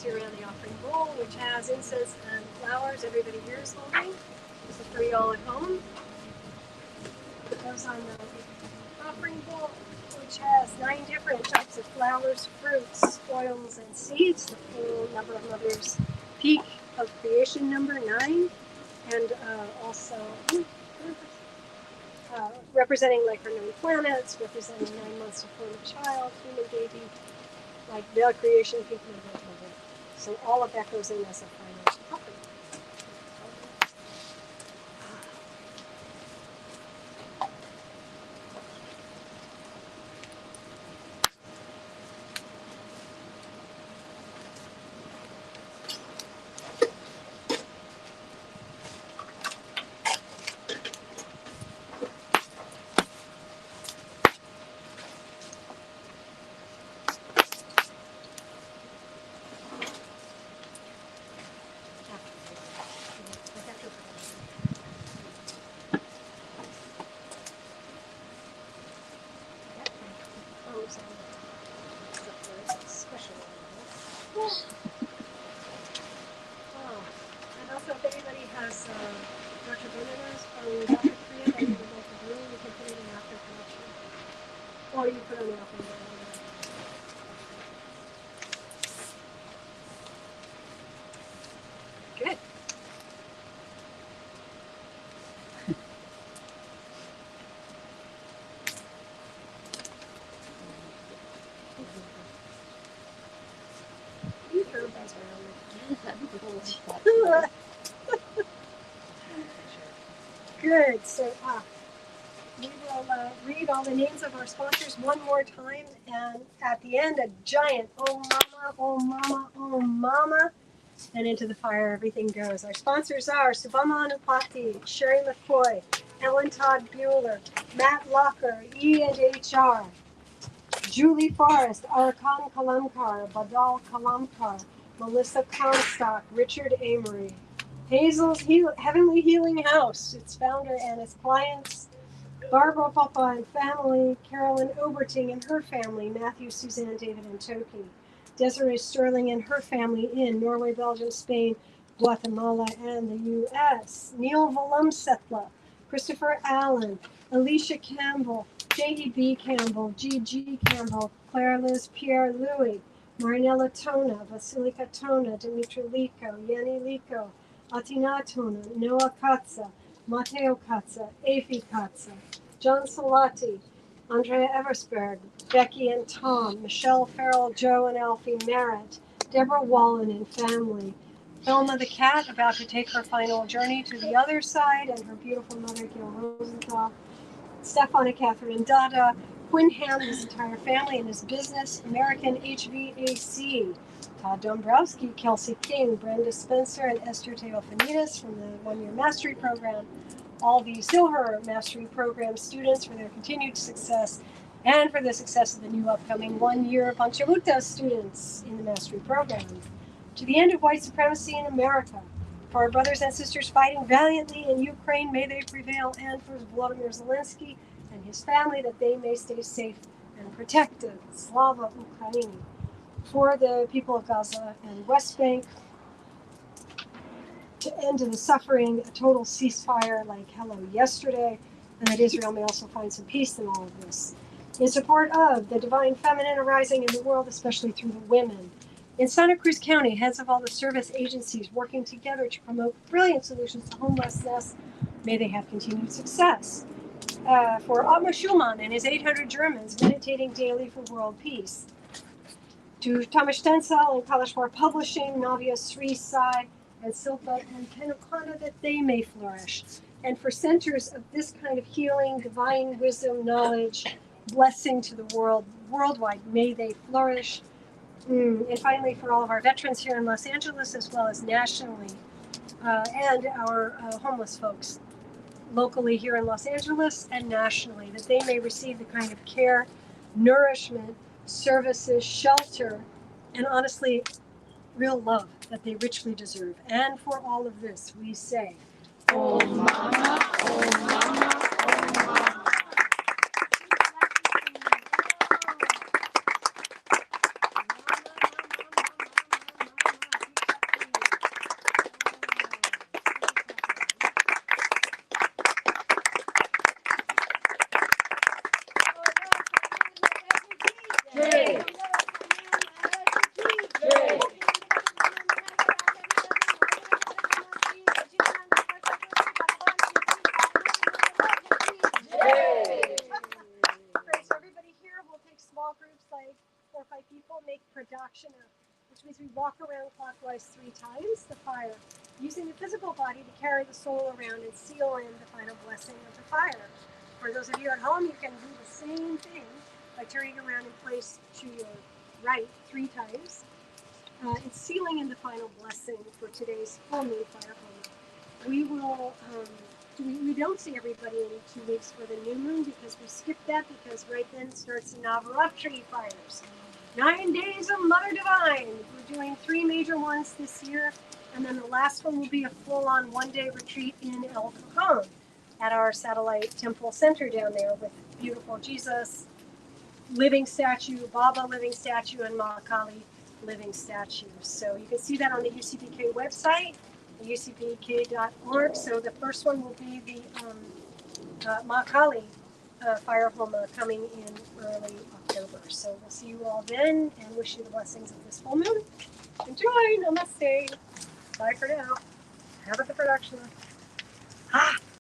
Around the offering bowl, which has incense and flowers. Everybody here is holding. So for y'all at home, it goes on the offering bowl, which has 9 different types of flowers, fruits, oils, and seeds. The full number of Mother's peak of creation, number 9, and also representing like her 9 planets, representing 9 months to form a child, human baby, like the creation peak number. So all of that goes in as a final offering. Good. So, We will read all the names of our sponsors one more time, and at the end, a giant "Oh Mama, Oh Mama, Oh Mama," and into the fire everything goes. Our sponsors are Subhama Anupati, Sherry McCoy, Ellen Todd Bueller, Matt Locker, E&HR, Julie Forrest, Arkan Kalamkar, Badal Kalamkar, Melissa Comstock, Richard Amory, Hazel's Heavenly Healing House, its founder and its clients, Barbara Papa and family, Carolyn Oberting and her family, Matthew, Suzanne, David, and Toki, Desiree Sterling and her family in Norway, Belgium, Spain, Guatemala, and the U.S., Neil Volumsetla, Christopher Allen, Alicia Campbell, J.E.B. Campbell, G.G. Campbell, Claire Liz Pierre Louis, Marinella Tona, Vasilika Tona, Dimitri Liko, Yanni Liko, Atina Tona, Noah Katza, Matteo Katza, Afi Katza, John Salati, Andrea Eversberg, Becky and Tom, Michelle Farrell, Joe and Alfie Merritt, Deborah Wallen and family, Thelma the cat about to take her final journey to the other side, and her beautiful mother Gil Rosenthal, Stefan and Catherine Dada, Quinn Ham, his entire family and his business, American HVAC, Todd Dombrowski, Kelsey King, Brenda Spencer, and Esther Teofanides from the one-year mastery program, all the Silver Mastery Program students for their continued success, and for the success of the new upcoming one-year Panchamutta students in the Mastery Program. To the end of white supremacy in America, for our brothers and sisters fighting valiantly in Ukraine, may they prevail, and for Volodymyr Zelensky and his family, that they may stay safe and protected. Slava Ukraini. For the people of Gaza and West Bank, to end the suffering, a total ceasefire like hello yesterday, and that Israel may also find some peace in all of this. In support of the divine feminine arising in the world, especially through the women. In Santa Cruz County, heads of all the service agencies working together to promote brilliant solutions to homelessness, may they have continued success. For Otmar Schumann and his 800 Germans meditating daily for world peace. To Thomas Stenzel and Kalashwar Publishing, Navia Sri Sai, and Silpa and Penukana, that they may flourish. And for centers of this kind of healing, divine wisdom, knowledge, blessing to the world, worldwide, may they flourish. And finally, for all of our veterans here in Los Angeles, as well as nationally, and our homeless folks locally here in Los Angeles and nationally, that they may receive the kind of care, nourishment, services, shelter, and honestly, real love that they richly deserve. And for all of this, we say, Oh Mama, oh Mama, oh Mama. Which means we walk around clockwise 3 times the fire, using the physical body to carry the soul around and seal in the final blessing of the fire. For those of you at home, you can do the same thing by turning around in place to your right 3 times. It's sealing in the final blessing for today's full moon fire home. We will, we don't see everybody in 2 weeks for the new moon because we skipped that because right then starts the Navaratri fires. 9 days of Mother Divine. We're doing 3 major ones this year, and then the last one will be a full-on 1-day retreat in El Cajon at our satellite temple center down there with beautiful Jesus living statue, Baba living statue, and Mahakali living statue. So you can see that on the UCPK website, ucpk.org. So the first one will be the Mahakali fire HOMA coming in early October. So we'll see you all then and wish you the blessings of this full moon. Enjoy! Namaste! Bye for now. Have a good production.